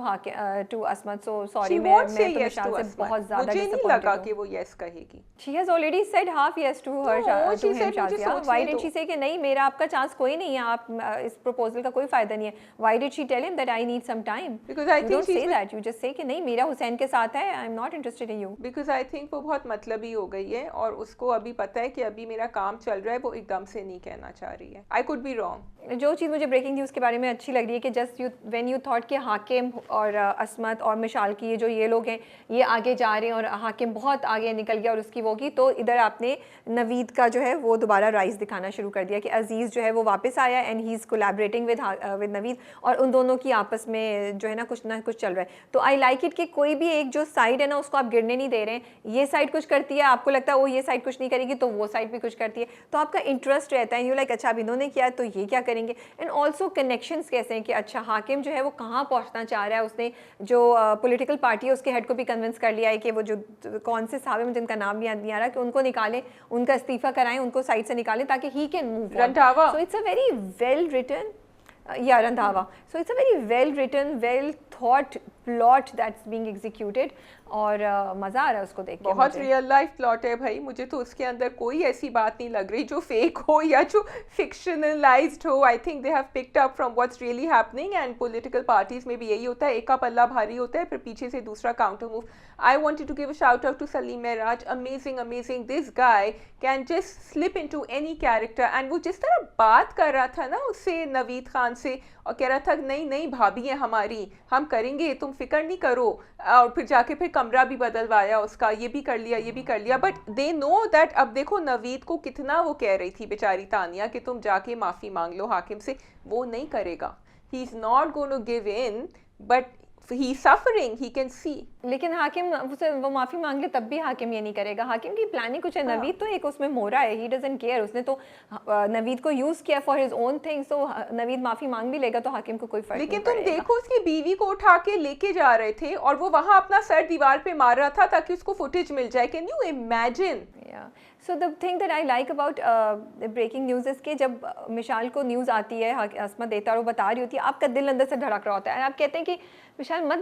Speaker 1: to Asmat. So sorry,
Speaker 2: She
Speaker 1: मैं
Speaker 2: won't say
Speaker 1: तो
Speaker 2: yes
Speaker 1: मिशाल
Speaker 2: to
Speaker 1: से
Speaker 2: Asmat.
Speaker 1: बहुत ज़्यादा
Speaker 2: मुझे नहीं
Speaker 1: disappointed
Speaker 2: लगा
Speaker 1: हूँ।
Speaker 2: कि वो yes कहेगी।
Speaker 1: She has already said half yes to her
Speaker 2: No,
Speaker 1: to
Speaker 2: she
Speaker 1: him,
Speaker 2: said मुझे
Speaker 1: Shazia.
Speaker 2: सोचने
Speaker 1: Why didn't
Speaker 2: दो।
Speaker 1: she say कि नहीं मेरा आपका चांस कोई नहीं है, आप इस प्रपोजल का कोई फायदा नहीं है? Why did she tell him that I need some time?
Speaker 2: Because I
Speaker 1: You
Speaker 2: think
Speaker 1: don't
Speaker 2: she's
Speaker 1: say that. You just say कि नहीं मेरा हुसैन के साथ है, I'm not interested in you.
Speaker 2: Because I think वो बहुत मतलबी हो गई है और उसको अभी पता है कि अभी मेरा काम चल रहा है, वो एकदम से नहीं कहना चाह रही है। I could be wrong.
Speaker 1: जो चीज़ मुझे ब्रेकिंग न्यूज़ के बारे में अच्छी लग रही है कि just you when you thought कि हाकिम और असमत और मिशाल की ये लोग हैं ये आगे जा रहे हैं और हाकिम बहुत आगे निकल गया और उसकी वो की, तो इधर आपने नवीद का जो है वो दोबारा राइज दिखाना शुरू कर दिया कि अजीज़ जो है वो वापस आया and he is collaborating with Naveed, और उन दोनों की आपस में जो है ना कुछ चल रहा है। तो आई लाइक इट कि कोई भी एक जो साइड है ना उसको आप गिरने नहीं दे रहे हैं। ये साइड कुछ करती है, आपको लगता है वो ये साइड कुछ नहीं करेगी, तो वो साइड भी कुछ करती है, तो आपका इंटरेस्ट रहता है। यू लाइक अच्छा अब इन्होंने किया तो ये क्या करेंगे। एंड ऑल्सो कनेक्शंस कैसे हैं कि अच्छा हाकिम जो है वो कहाँ पहुँचना चाह रहा है, उसने जो पॉलिटिकल पार्टी है उसके हेड को भी कन्विंस कर लिया है कि वो जो कौन से साहब हैं मुझे उनका नाम भी याद नहीं आ रहा, कि उनको निकालें, उनका इस्तीफा कराएं, उनको साइड से निकालें ताकि he can move.
Speaker 2: Randhawa.
Speaker 1: So it's a very well written Randhawa, so it's a very well written, well thought plot that's being executed और मज़ा आ रहा है उसको देख के।
Speaker 2: बहुत रियल लाइफ प्लॉट है भाई, मुझे तो उसके अंदर कोई ऐसी बात नहीं लग रही जो फेक हो या जो फिक्शनलाइज्ड हो। I think they have picked up from what's really happening, and political parties में भी यही होता है, एक का पल्ला भारी होता है फिर पीछे से दूसरा counter move. I wanted to give a shout out to Salim Meraj, amazing, this guy can just slip into any character. And वो जिस तरह बात कर रहा था ना उससे, नवीद खान से, और कह रहा था नहीं भाभी है हमारी, हम करेंगे, तुम फिक्र नहीं करो, और फिर जाके फिर कमरा भी बदलवाया उसका, ये भी कर लिया। बट दे नो दैट, अब देखो नवीद को कितना वो कह रही थी बेचारी तानिया कि तुम जाके माफ़ी मांग लो हाकिम से, वो नहीं करेगा। He is not going to give in, but he suffering, he can see.
Speaker 1: लेकिन हाकिम उसे वो माफ़ी मांग ले तब भी हाकिम ये नहीं करेगा। हाकिम की प्लानिंग कुछ है। नवीद तो एक उसमें मोरा है, ही डजंट केयर। उसने तो नवीद को यूज़ किया फॉर हिज ओन थिंग्स, तो नवीद माफ़ी मांग भी लेगा तो हाकिम को कोई फर्क नहीं
Speaker 2: लेकिन
Speaker 1: पड़ेगा।
Speaker 2: तुम देखो उसकी बीवी को उठा के लेके जा रहे थे और वो वहां अपना सर दीवार पे मार रहा था ताकि उसको फुटेज मिल जाए। Can you imagine?
Speaker 1: So the thing that I like about breaking news is कि जब मिशाल को न्यूज़ आती है असमत देता है और वो बता रही होती है, आपका दिल अंदर से धड़क रहा होता है, आप कहते हैं कि मिशाल मत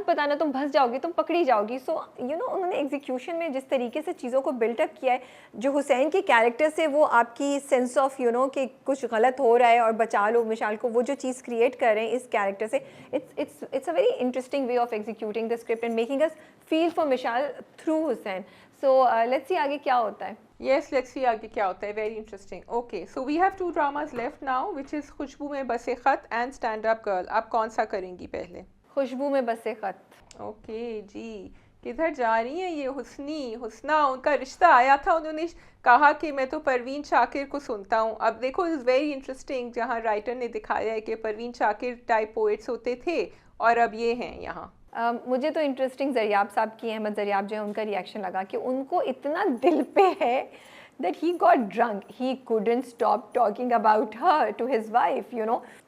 Speaker 1: बताना, तुम फंस जाओगी, तुम पकड़ी जाओगी. सो उन्होंने एग्जीक्यूशन में जिस तरीके से चीज़ों को बिल्टअप किया है, जो हुसैन के कैरेक्टर से वो आपकी सेंस ऑफ कि कुछ गलत हो रहा है और बचा लो मिशाल को, वो जो चीज़ क्रिएट कर रहे हैं इस कैरेक्टर से, it's a very interesting way of executing the script and making us feel for Mishal through Hussain. So let's see आगे क्या होता है.
Speaker 2: Yes, let's see आगे क्या होता है. Very interesting. Okay, so we have 2 dramas left now, which is खुशबू में बसे खत and Stand Up Girl. आप कौन सा करेंगी पहले?
Speaker 1: खुशबू में बसे खत.
Speaker 2: Okay जी, किधर जा रही हैं ये हुस्ना? उनका रिश्ता आया था, उन्होंने कहा कि मैं तो परवीन शाकिर को सुनता हूँ. अब देखो, इज़ वेरी इंटरेस्टिंग, जहाँ राइटर ने दिखाया है कि परवीन शाकिर टाइप पोइट्स होते थे और अब ये हैं यहाँ.
Speaker 1: मुझे तो इंटरेस्टिंग ज़रियाब साहब की, अहमद ज़रियाब जो है, उनका रिएक्शन लगा कि उनको इतना दिल पे है that he got drunk, he couldn't stop talking about her to his wife,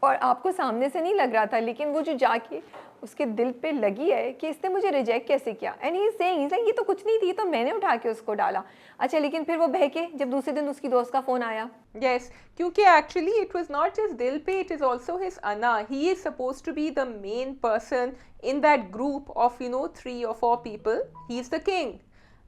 Speaker 1: और आपको सामने से नहीं लग रहा था, लेकिन वो जो जाके उसके दिल पे लगी है कि इसने मुझे रिजेक्ट कैसे किया. एंड ही सेइंग ये तो कुछ नहीं थी, तो मैंने उठा के उसको डाला. अच्छा, लेकिन फिर वो बहके जब दूसरे दिन उसकी दोस्त का फ़ोन आया.
Speaker 2: Yes, क्योंकि actually it was not just दिल पे, it is also his Anna. He is supposed to be the main person in that group of 3 or 4 people. He is the king.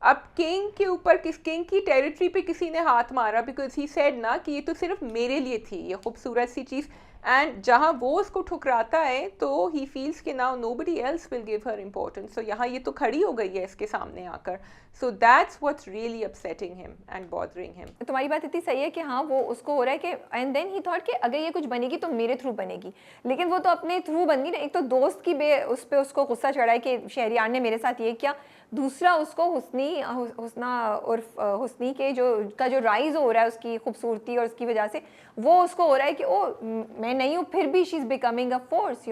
Speaker 2: अब किंग के ऊपर किंग की टेरिटरी पे किसी ने हाथ मारा, बिकॉज ही सेड ना कि ये तो सिर्फ मेरे लिए थी ये खूबसूरत सी चीज़. एंड जहाँ वो उसको ठुकराता है तो ही फील्स कि now nobody else will give her importance. So यहाँ ये तो खड़ी हो गई है इसके सामने आकर. So that's what's really upsetting him and bothering him.
Speaker 1: तुम्हारी बात इतनी सही है कि हाँ, वो उसको हो रहा है कि एंड देन ही थॉट कि अगर ये कुछ बनेगी तो मेरे थ्रू बनेगी, लेकिन वो तो अपने थ्रू बन गई ना. एक तो दोस्त की उस पर उसको गुस्सा चढ़ा है कि शहरियार ने मेरे साथ ये किया. दूसरा, उसको हुस्ना उर्फ हुस्नी के जो राइज हो रहा है उसकी खूबसूरती और उसकी वजह से, वो उसको हो रहा है कि ओ मैं नहीं हूँ, फिर भी she is becoming a force.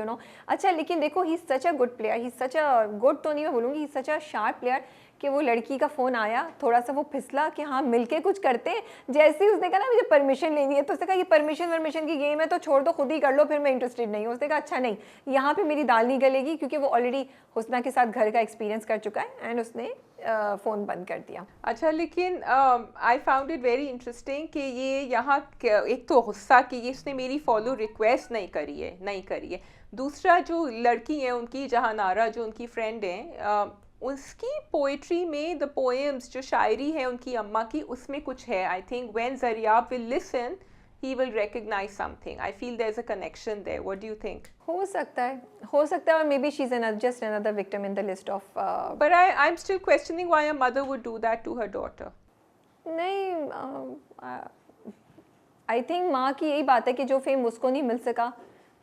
Speaker 1: अच्छा, लेकिन देखो, he is such a good player, he such a good तो नहीं मैं बोलूँगी, he is such a sharp player कि वो लड़की का फ़ोन आया, थोड़ा सा वो फिसला कि हाँ मिलके कुछ करते हैं. जैसे ही उसने कहा ना मुझे परमिशन लेनी है, तो उसने कहा ये परमिशन की गेम है, तो छोड़ दो, खुद ही कर लो, फिर मैं इंटरेस्टेड नहीं हूँ. उसने कहा अच्छा नहीं, यहाँ पे मेरी दाल नहीं गलेगी, क्योंकि वो ऑलरेडी हुस्ना के साथ घर का एक्सपीरियंस कर चुका है. एंड उसने फ़ोन बंद कर दिया.
Speaker 2: अच्छा, लेकिन I found it very interesting कि ये यहाँ एक तो गुस्सा कि ये इसने मेरी फॉलो रिक्वेस्ट नहीं करी है. दूसरा, जो लड़की है उनकी जहानारा, जो उनकी फ्रेंड है, उसकी पोइट्री में द पोएम्स, जो शायरी है उनकी अम्मा की, उसमें कुछ है. I think when Zaryab will listen he will recognize something. I feel there's a connection there. What do you think?
Speaker 1: हो सकता है, और maybe she's just another victim in the list of
Speaker 2: but I'm still questioning why a mother would do that to her daughter.
Speaker 1: नहीं, I think माँ की यही बात है कि जो फेम उसको नहीं मिल सका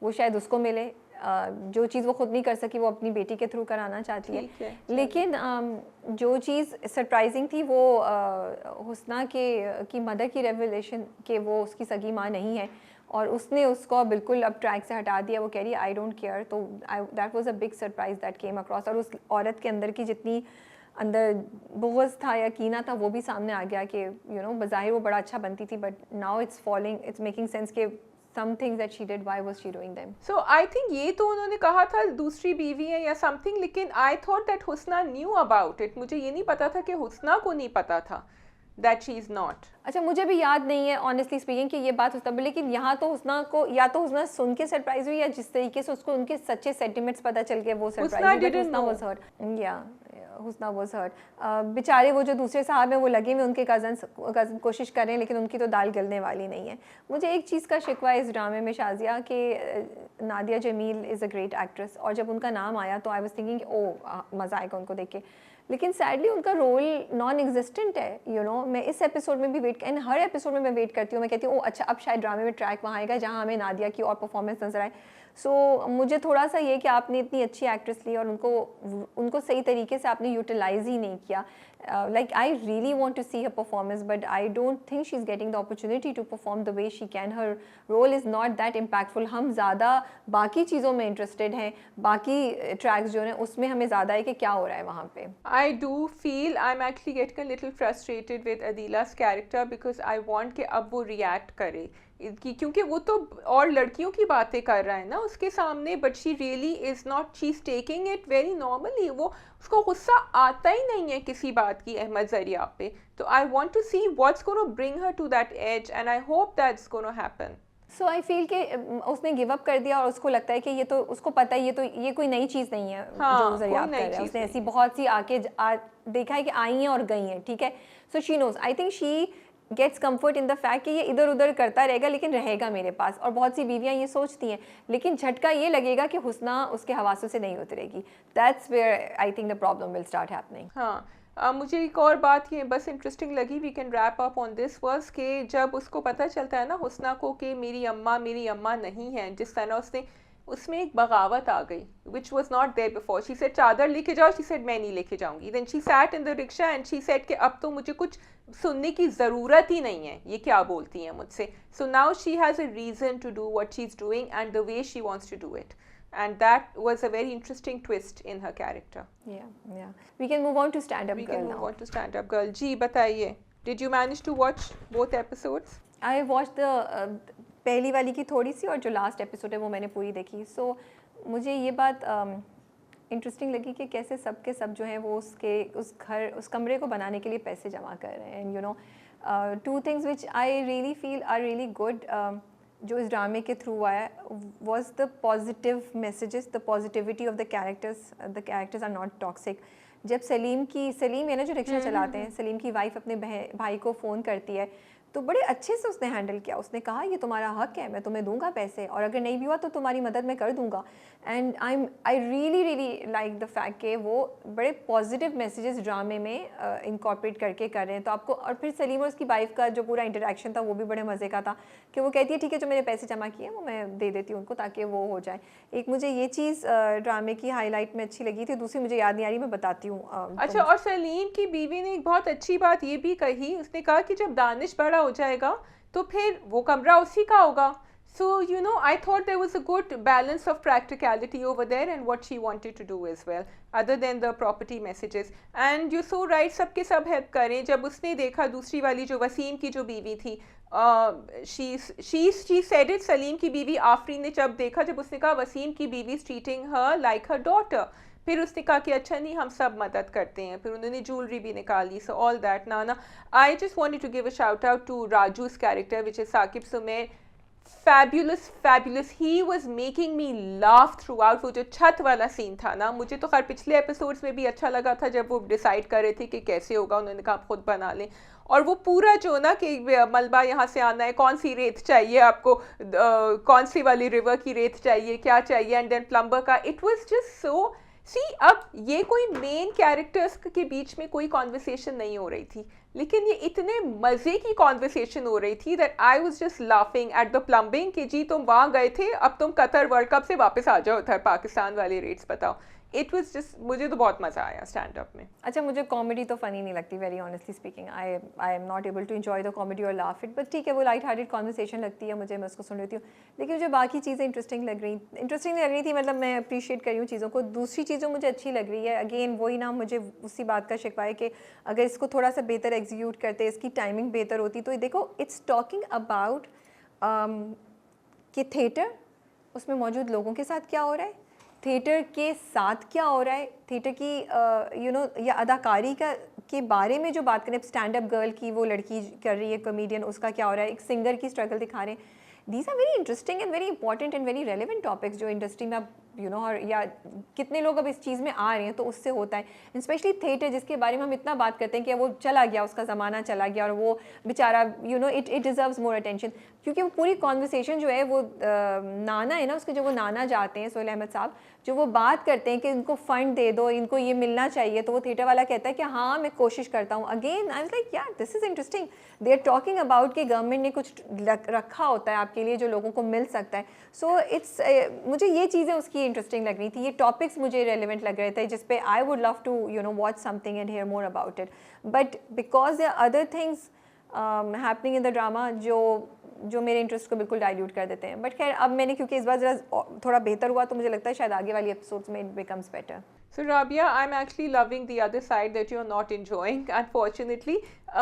Speaker 1: वो शायद उसको मिले. जो चीज़ वो खुद नहीं कर सकी वो अपनी बेटी के थ्रू कराना चाहती है. लेकिन जो चीज़ सरप्राइजिंग थी वो हुस्ना की मदर की रेवलेशन कि वो उसकी सगी माँ नहीं है, और उसने उसको बिल्कुल अब ट्रैक से हटा दिया. वो कह रही है आई डोंट केयर. तो that was a big surprise that came across. और उस औरत के अंदर की जितनी अंदर बुग़्ज़ था या कीना था, वो भी सामने आ गया कि बज़ाहिर वो बड़ा अच्छा बनती थी, but now it's making sense कि some things that she did, why was she doing them?
Speaker 2: So I think ये तो उन्होंने कहा था दूसरी बीवी है या something, लेकिन I thought that Husna knew about it. मुझे ये नहीं पता था कि हुस्ना को नहीं पता था that she is not.
Speaker 1: अच्छा, मुझे भी याद नहीं है ऑनेस्टली स्पीकिंग कि ये बात हुस्ना, लेकिन यहाँ तो हुस्ना को या तो हुस्ना सुन के सरप्राइज हुई या जिस तरीके से उसको उनके सच्चे सेंटिमेंट्स पता चल गए वो सरप्राइज हुई. हुस्ना वाज हर्ट. या हुस्ना वाज हर्ट. बेचारे वो जो दूसरे साहब हैं वो लगे हुए उनके कज़न कोशिश कर रहे हैं, लेकिन उनकी तो दाल गलने वाली नहीं है. मुझे एक चीज़ का शिकवा इस ड्रामे में शाजिया कि Nadia Jamil is a great actress, और जब उनका नाम आया तो आई वाज थिंकिंग ओ मज़ा आएगा उनको देख के, लेकिन सैडली उनका रोल नॉन एग्जिस्टेंट है. मैं इस एपिसोड में भी एंड हर एपिसोड में मैं वेट करती हूँ. मैं कहती हूँ अच्छा अब शायद ड्रामे में ट्रैक वहाँ आएगा जहाँ हमें नादिया की और परफॉर्मेंस नजर आए. सो मुझे थोड़ा सा ये कि आपने इतनी अच्छी एक्ट्रेस ली और उनको सही तरीके से आपने यूटिलाइज ही नहीं किया. Like I really want to see her performance, but I don't think she's getting the opportunity to perform the way she can. Her role is not that impactful. हम ज़्यादा बाकी चीज़ों में interested हैं, बाकी tracks जो हैं उसमें हमें ज़्यादा है कि क्या हो रहा है वहाँ पे.
Speaker 2: I do feel I'm actually getting a little frustrated with Adila's character because I want कि अब वो react करे क्योंकि वो तो और लड़कियों की बातें कर रहा है ना उसके सामने, but she really is not, she is taking it very normally. वो उसको गुस्सा आता ही नहीं है किसी बात की अहमद ज़रिया पे। तो I want to see what's gonna bring her to that edge, and I hope that's gonna happen.
Speaker 1: So I feel कि उसने गिव अप कर दिया और उसको लगता है कि ये तो उसको पता है ये कोई नई चीज़ नहीं है
Speaker 2: हाँ,
Speaker 1: जो ज़रिया
Speaker 2: कोई
Speaker 1: कर
Speaker 2: नई
Speaker 1: रहा है।
Speaker 2: चीज़
Speaker 1: उसने
Speaker 2: नहीं।
Speaker 1: ऐसी बहुत सी देखा है कि आई हैं और गई हैं, ठीक है। So she knows, I think she gets comfort in the fact कि ये इधर उधर करता रहेगा लेकिन रहेगा मेरे पास। और बहुत सी बीवियां ये सोचती हैं, लेकिन झटका ये लगेगा कि हुस्ना उसके हवासों से नहीं उतरेगी। That's where I think the problem will start happening.
Speaker 2: हाँ, मुझे एक और बात ये बस इंटरेस्टिंग लगी, we can wrap up on this, वर्स कि जब उसको पता चलता है ना हुस्ना को कि मेरी अम्मा नहीं है, जिस तरह उसने उसमें एक बगावत आ गई which was not there before. She said चादर लेके जाओ, शी सेड मैं नहीं लेके जाऊंगी। Then she sat in the rickshaw and she said कि अब तो मुझे कुछ सुनने की ज़रूरत ही नहीं है, ये क्या बोलती हैं मुझसे। So now she has a reason to do what she is doing and the way she wants to do it, and that was a very interesting twist in her character.
Speaker 1: Yeah. We can move on to Stand Up
Speaker 2: We
Speaker 1: Girl
Speaker 2: can
Speaker 1: now.
Speaker 2: move on to Stand Up Girl. जी बताइए, did you manage to watch both episodes?
Speaker 1: I watched the पहली वाली की थोड़ी सी, और जो लास्ट एपिसोड है वो मैंने पूरी देखी। सो मुझे ये बात इंटरेस्टिंग लगी कि कैसे सब के सब जो हैं वो उस कमरे को बनाने के लिए पैसे जमा कर रहे हैं। And you know, two things which I really feel are really good जो इस ड्रामे के थ्रू आया was the positive messages, the positivity of the characters are not toxic. जब सलीम है ना जो रिक्शा चलाते हैं, सलीम की वाइफ अपने भाई को फ़ोन करती है तो बड़े अच्छे से उसने हैंडल किया। उसने कहा ये तुम्हारा हक है, मैं तुम्हें दूंगा पैसे, और अगर नहीं भी हुआ तो तुम्हारी मदद मैं कर दूंगा। And I really like the fact कि वो बड़े पॉजिटिव मैसेजेस ड्रामे में इनकॉर्पोरेट करके कर रहे हैं। तो आपको, और फिर सलीम और उसकी वाइफ का जो पूरा इंटरेक्शन था वो भी बड़े मज़े का था कि वो कहती है ठीक है जो मैंने पैसे जमा किए वो मैं दे देती हूँ उनको ताकि वो हो जाए। एक मुझे ये चीज़ ड्रामे की हाईलाइट में अच्छी लगी थी, दूसरी मुझे याद नहीं आ रही, मैं बताती हूँ।
Speaker 2: अच्छा, और सलीम की बीवी ने एक बहुत अच्छी बात ये भी कही, उसने कहा कि जब दानिश बड़ा हो जाएगा तो फिर वो कमरा उसी का होगा। So, you know, I thought there was a good balance of practicality over there and what she wanted to do as well, other than the property messages. And you're so right, सबके सब हेल्प करें। जब उसने देखा दूसरी वाली जो वसीम की जो बीवी थी, she said it, सलीम की बीवी आफरीन ने जब देखा, जब उसने कहा वसीम की बीवी is treating her like her daughter, फिर उसने कहा कि अच्छा नहीं हम सब मदद करते हैं, फिर उन्होंने ज्वेलरी भी निकाली। सो ऑल दैट नाना, I just wanted to give a shout out to Raju's character which is Saqib Sumer. fabulous, he was making me laugh throughout। वो जो छत वाला सीन था ना, मुझे तो खैर पिछले एपिसोड्स में भी अच्छा लगा था जब वो डिसाइड कर रहे थे कि कैसे होगा, उन्होंने कहा आप खुद बना लें। और वो पूरा जो ना कि मलबा यहाँ से आना है, कौन सी रेत चाहिए आपको, कौन सी वाली रिवर की रेत चाहिए, क्या चाहिए, एंड देन प्लम्बर का, इट वाज जस्ट सो सी। अब ये कोई मेन कैरेक्टर्स के बीच में कोई कॉन्वर्सेशन नहीं हो रही थी, लेकिन ये इतने मज़े की कॉन्वर्सेशन हो रही थी that I was just laughing at the plumbing कि जी तुम वहाँ गए थे, अब तुम कतर वर्ल्ड कप से वापस आ जाओ उधर, पाकिस्तान वाले रेट्स बताओ। इट वाज जस्ट, मुझे तो बहुत मज़ा आया स्टैंड अप में।
Speaker 1: अच्छा, मुझे कॉमेडी तो फ़नी नहीं लगती, very honestly speaking. I am not able to enjoy the comedy और लाफ इट, बट ठीक है वो लाइट हार्टेड कॉन्वर्सेशन लगती है मुझे, मैं उसको सुन लेती हूँ। लेकिन मुझे बाकी चीज़ें इंटरेस्टिंग लग रही थी, मतलब मैं अप्रिशिएट कर रही हूँ चीज़ों को। दूसरी चीज़ों मुझे अच्छी लग रही है, अगेन वही ना, मुझे उसी बात का शिकवा है कि अगर इसको थोड़ा सा बेहतर एग्जीक्यूट करते, इसकी टाइमिंग बेहतर होती। तो देखो, इट्स टॉकिंग अबाउट कि थिएटर, उसमें मौजूद लोगों के साथ क्या हो रहा है, थिएटर के साथ क्या हो रहा है, थिएटर की या अदाकारी के बारे में जो बात करें, स्टैंड अप गर्ल की वो लड़की कर रही है कॉमेडियन, उसका क्या हो रहा है, एक सिंगर की स्ट्रगल दिखा रहे हैं। These are very interesting and very important and very relevant topics जो इंडस्ट्री में अब और या कितने लोग अब इस चीज़ में आ रहे हैं, तो उससे होता है। स्पेशली थिएटर जिसके बारे में हम इतना बात करते हैं कि वो चला गया, उसका ज़माना चला गया और वो बेचारा इट डिज़र्व्स मोर अटेंशन, क्योंकि वो पूरी कॉन्वर्सेशन जो है वो नाना है ना, उसके जो वो नाना जाते हैं सोहेल अहमद साहब, जो वो बात करते हैं कि इनको फ़ंड दे दो, इनको ये मिलना चाहिए, तो वो थिएटर वाला कहता है कि हाँ मैं कोशिश करता हूँ। अगेन आई वाज लाइक यार this is interesting, they are talking about कि गवर्नमेंट ने कुछ रखा होता है आपके लिए जो लोगों को मिल सकता है। सो इट्स मुझे ये चीज़ें उसकी इंटरेस्टिंग लग रही थी, ये टॉपिक्स मुझे रेलिवेंट लग रहे थे जिस पे I would love to watch something and hear more about it, but because there are other things happening in the drama जो मेरे इंटरेस्ट को बिल्कुल डाइल्यूट कर देते हैं। बट खैर अब मैंने, क्योंकि इस बार ज़रा थोड़ा बेहतर हुआ, तो मुझे लगता है शायद आगे वाली एपिसोड्स में it becomes better.
Speaker 2: So Rabia, I'm actually loving the other side that you're not enjoying. Unfortunately,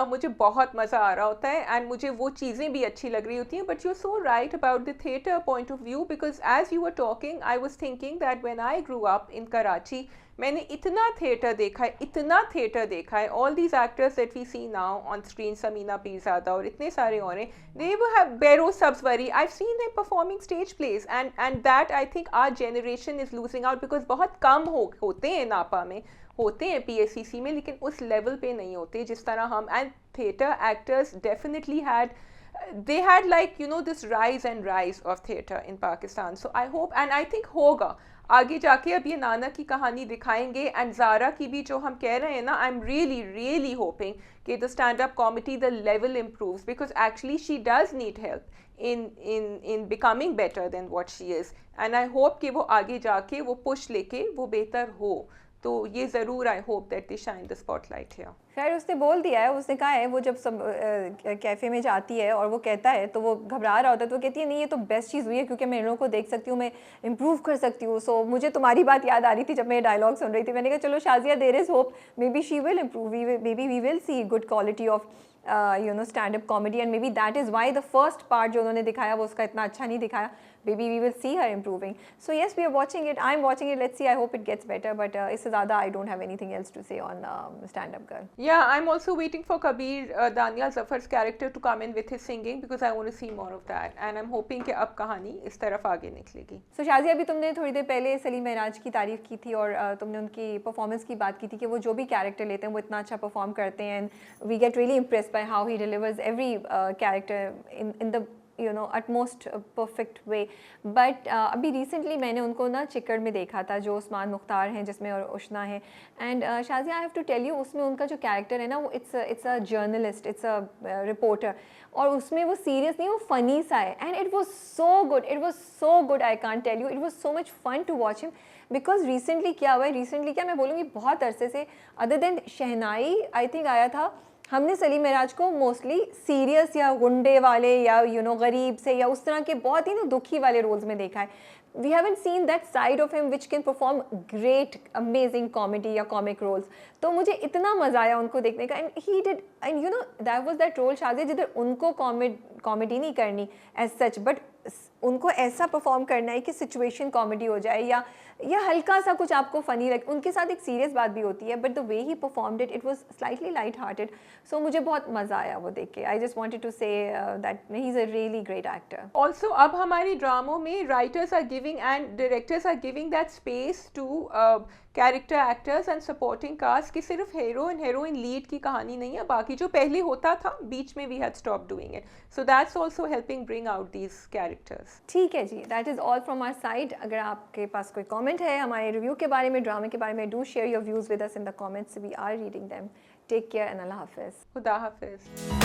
Speaker 2: मुझे बहुत मज़ा आ रहा होता है and मुझे वो चीज़ें भी अच्छी लग रही होती हैं. But you're so right about the theatre point of view, because as you were talking, I was thinking that when I grew up in Karachi, मैंने इतना थिएटर देखा है, इतना थिएटर देखा है. All these actors that we see now on screen, Samina Peerzada और इतने सारे और हैं, they have Behrouz Sabzwari, I've seen them performing stage plays, and that I think our generation is losing out, because बहुत कम होते हैं नापा में, होते हैं PSCC में, लेकिन उस लेवल पे नहीं होते जिस तरह हम. And theatre actors definitely had, they had, like, you know, this rise and rise of theatre in Pakistan. So I hope, and I think होगा आगे जाके. अब ये नाना की कहानी दिखाएंगे, एंड ज़ारा की भी जो हम कह रहे हैं ना, आई एम रियली होपिंग कि the stand up comedy the level improves, because actually she does need help in becoming better than what she is, and I hope कि वो आगे जाके वो पुश लेके वो बेहतर हो. तो ये ज़रूर I hope that they shine the spotlight here.
Speaker 1: खैर उसने बोल दिया है, उसने कहा है, वो जब सब कैफ़े में जाती है और वो कहता है तो वो घबरा रहा होता है, तो वो कहती है नहीं ये तो बेस्ट चीज़ हुई है क्योंकि मैं इन लोगों को देख सकती हूँ, मैं इम्प्रूव कर सकती हूँ. सो मुझे तुम्हारी बात याद आ रही थी जब मैं ये डायलॉग सुन रही थी. मैंने कहा चलो Shazia, there is hope, maybe she will improve, maybe we will see good quality of stand up comedy, and maybe that is why the first part जो उन्होंने दिखाया वो उसका इतना अच्छा नहीं दिखाया. Maybe we will see her improving. So yes, we are watching it. I'm watching it. Let's see. I hope it gets better. But इससे ज़्यादा I don't have anything else to say on Stand Up Girl.
Speaker 2: Yeah, I'm also waiting for Kabir Dania Zafar's character to come in with his singing, because I want to see more of that. And I'm hoping कि अब कहानी इस तरफ आगे निकलेगी.
Speaker 1: So शाजिया, अभी तुमने थोड़ी देर पहले सलीम महराज की तारीफ़ की थी और तुमने उनकी परफॉर्मेंस की बात की थी कि वो जो भी कैरेक्टर लेते हैं वो इतना अच्छा परफॉर्म करते हैं, and we get really impressed by how he delivers every character in the utmost perfect way. But अभी recently मैंने उनको ना चिक्कड़ में देखा था, जो उस्मान मुख्तार हैं जिसमें और उशना है. And Shazia, I have to tell you, उसमें उनका जो कैरेक्टर है ना, वो it's a journalist, it's a reporter, और उसमें वो सीरियस नहीं, वो फ़नी सा है. And it was so good, I can't tell you, it was so much fun to watch him. Because recently क्या हुआ है, रिसेंटली क्या मैं बोलूँगी, बहुत अरसे से other than shehnai I think आया था, हमने सलीम महराज को मोस्टली सीरियस या गुंडे वाले या गरीब से या उस तरह के बहुत ही दुखी वाले रोल्स में देखा है. We haven't seen that side of him which can perform great amazing comedy या कॉमिक रोल्स. तो मुझे इतना मज़ा आया उनको देखने का. And he did, and that was that role शादी जिधर उनको कॉमेडी नहीं करनी एज सच, बट उनको ऐसा परफॉर्म करना है कि सिचुएशन कॉमेडी हो जाए या हल्का सा कुछ आपको फ़नी लगे. उनके साथ एक सीरियस बात भी होती है, but the way he performed it was slightly light hearted. So मुझे बहुत मज़ा आया वो देख के. I just wanted to say that he is a really great actor.
Speaker 2: Also अब हमारे ड्रामों में writers are giving and directors are giving that space to character actors and supporting cast, कि सिर्फ हीरो एंड हीरोइन लीड की कहानी नहीं है, बाकी जो पहले होता था बीच में we had stop doing it. So that's also helping bring out these characters.
Speaker 1: ठीक है जी, that is all from our side. अगर आपके पास कोई कमेंट है हमारे रिव्यू के बारे में, ड्रामे के बारे में, do share your views with us in the comments. We are reading them. Take care and अल्लाह हाफिज़.
Speaker 2: खुदा हाफिज़.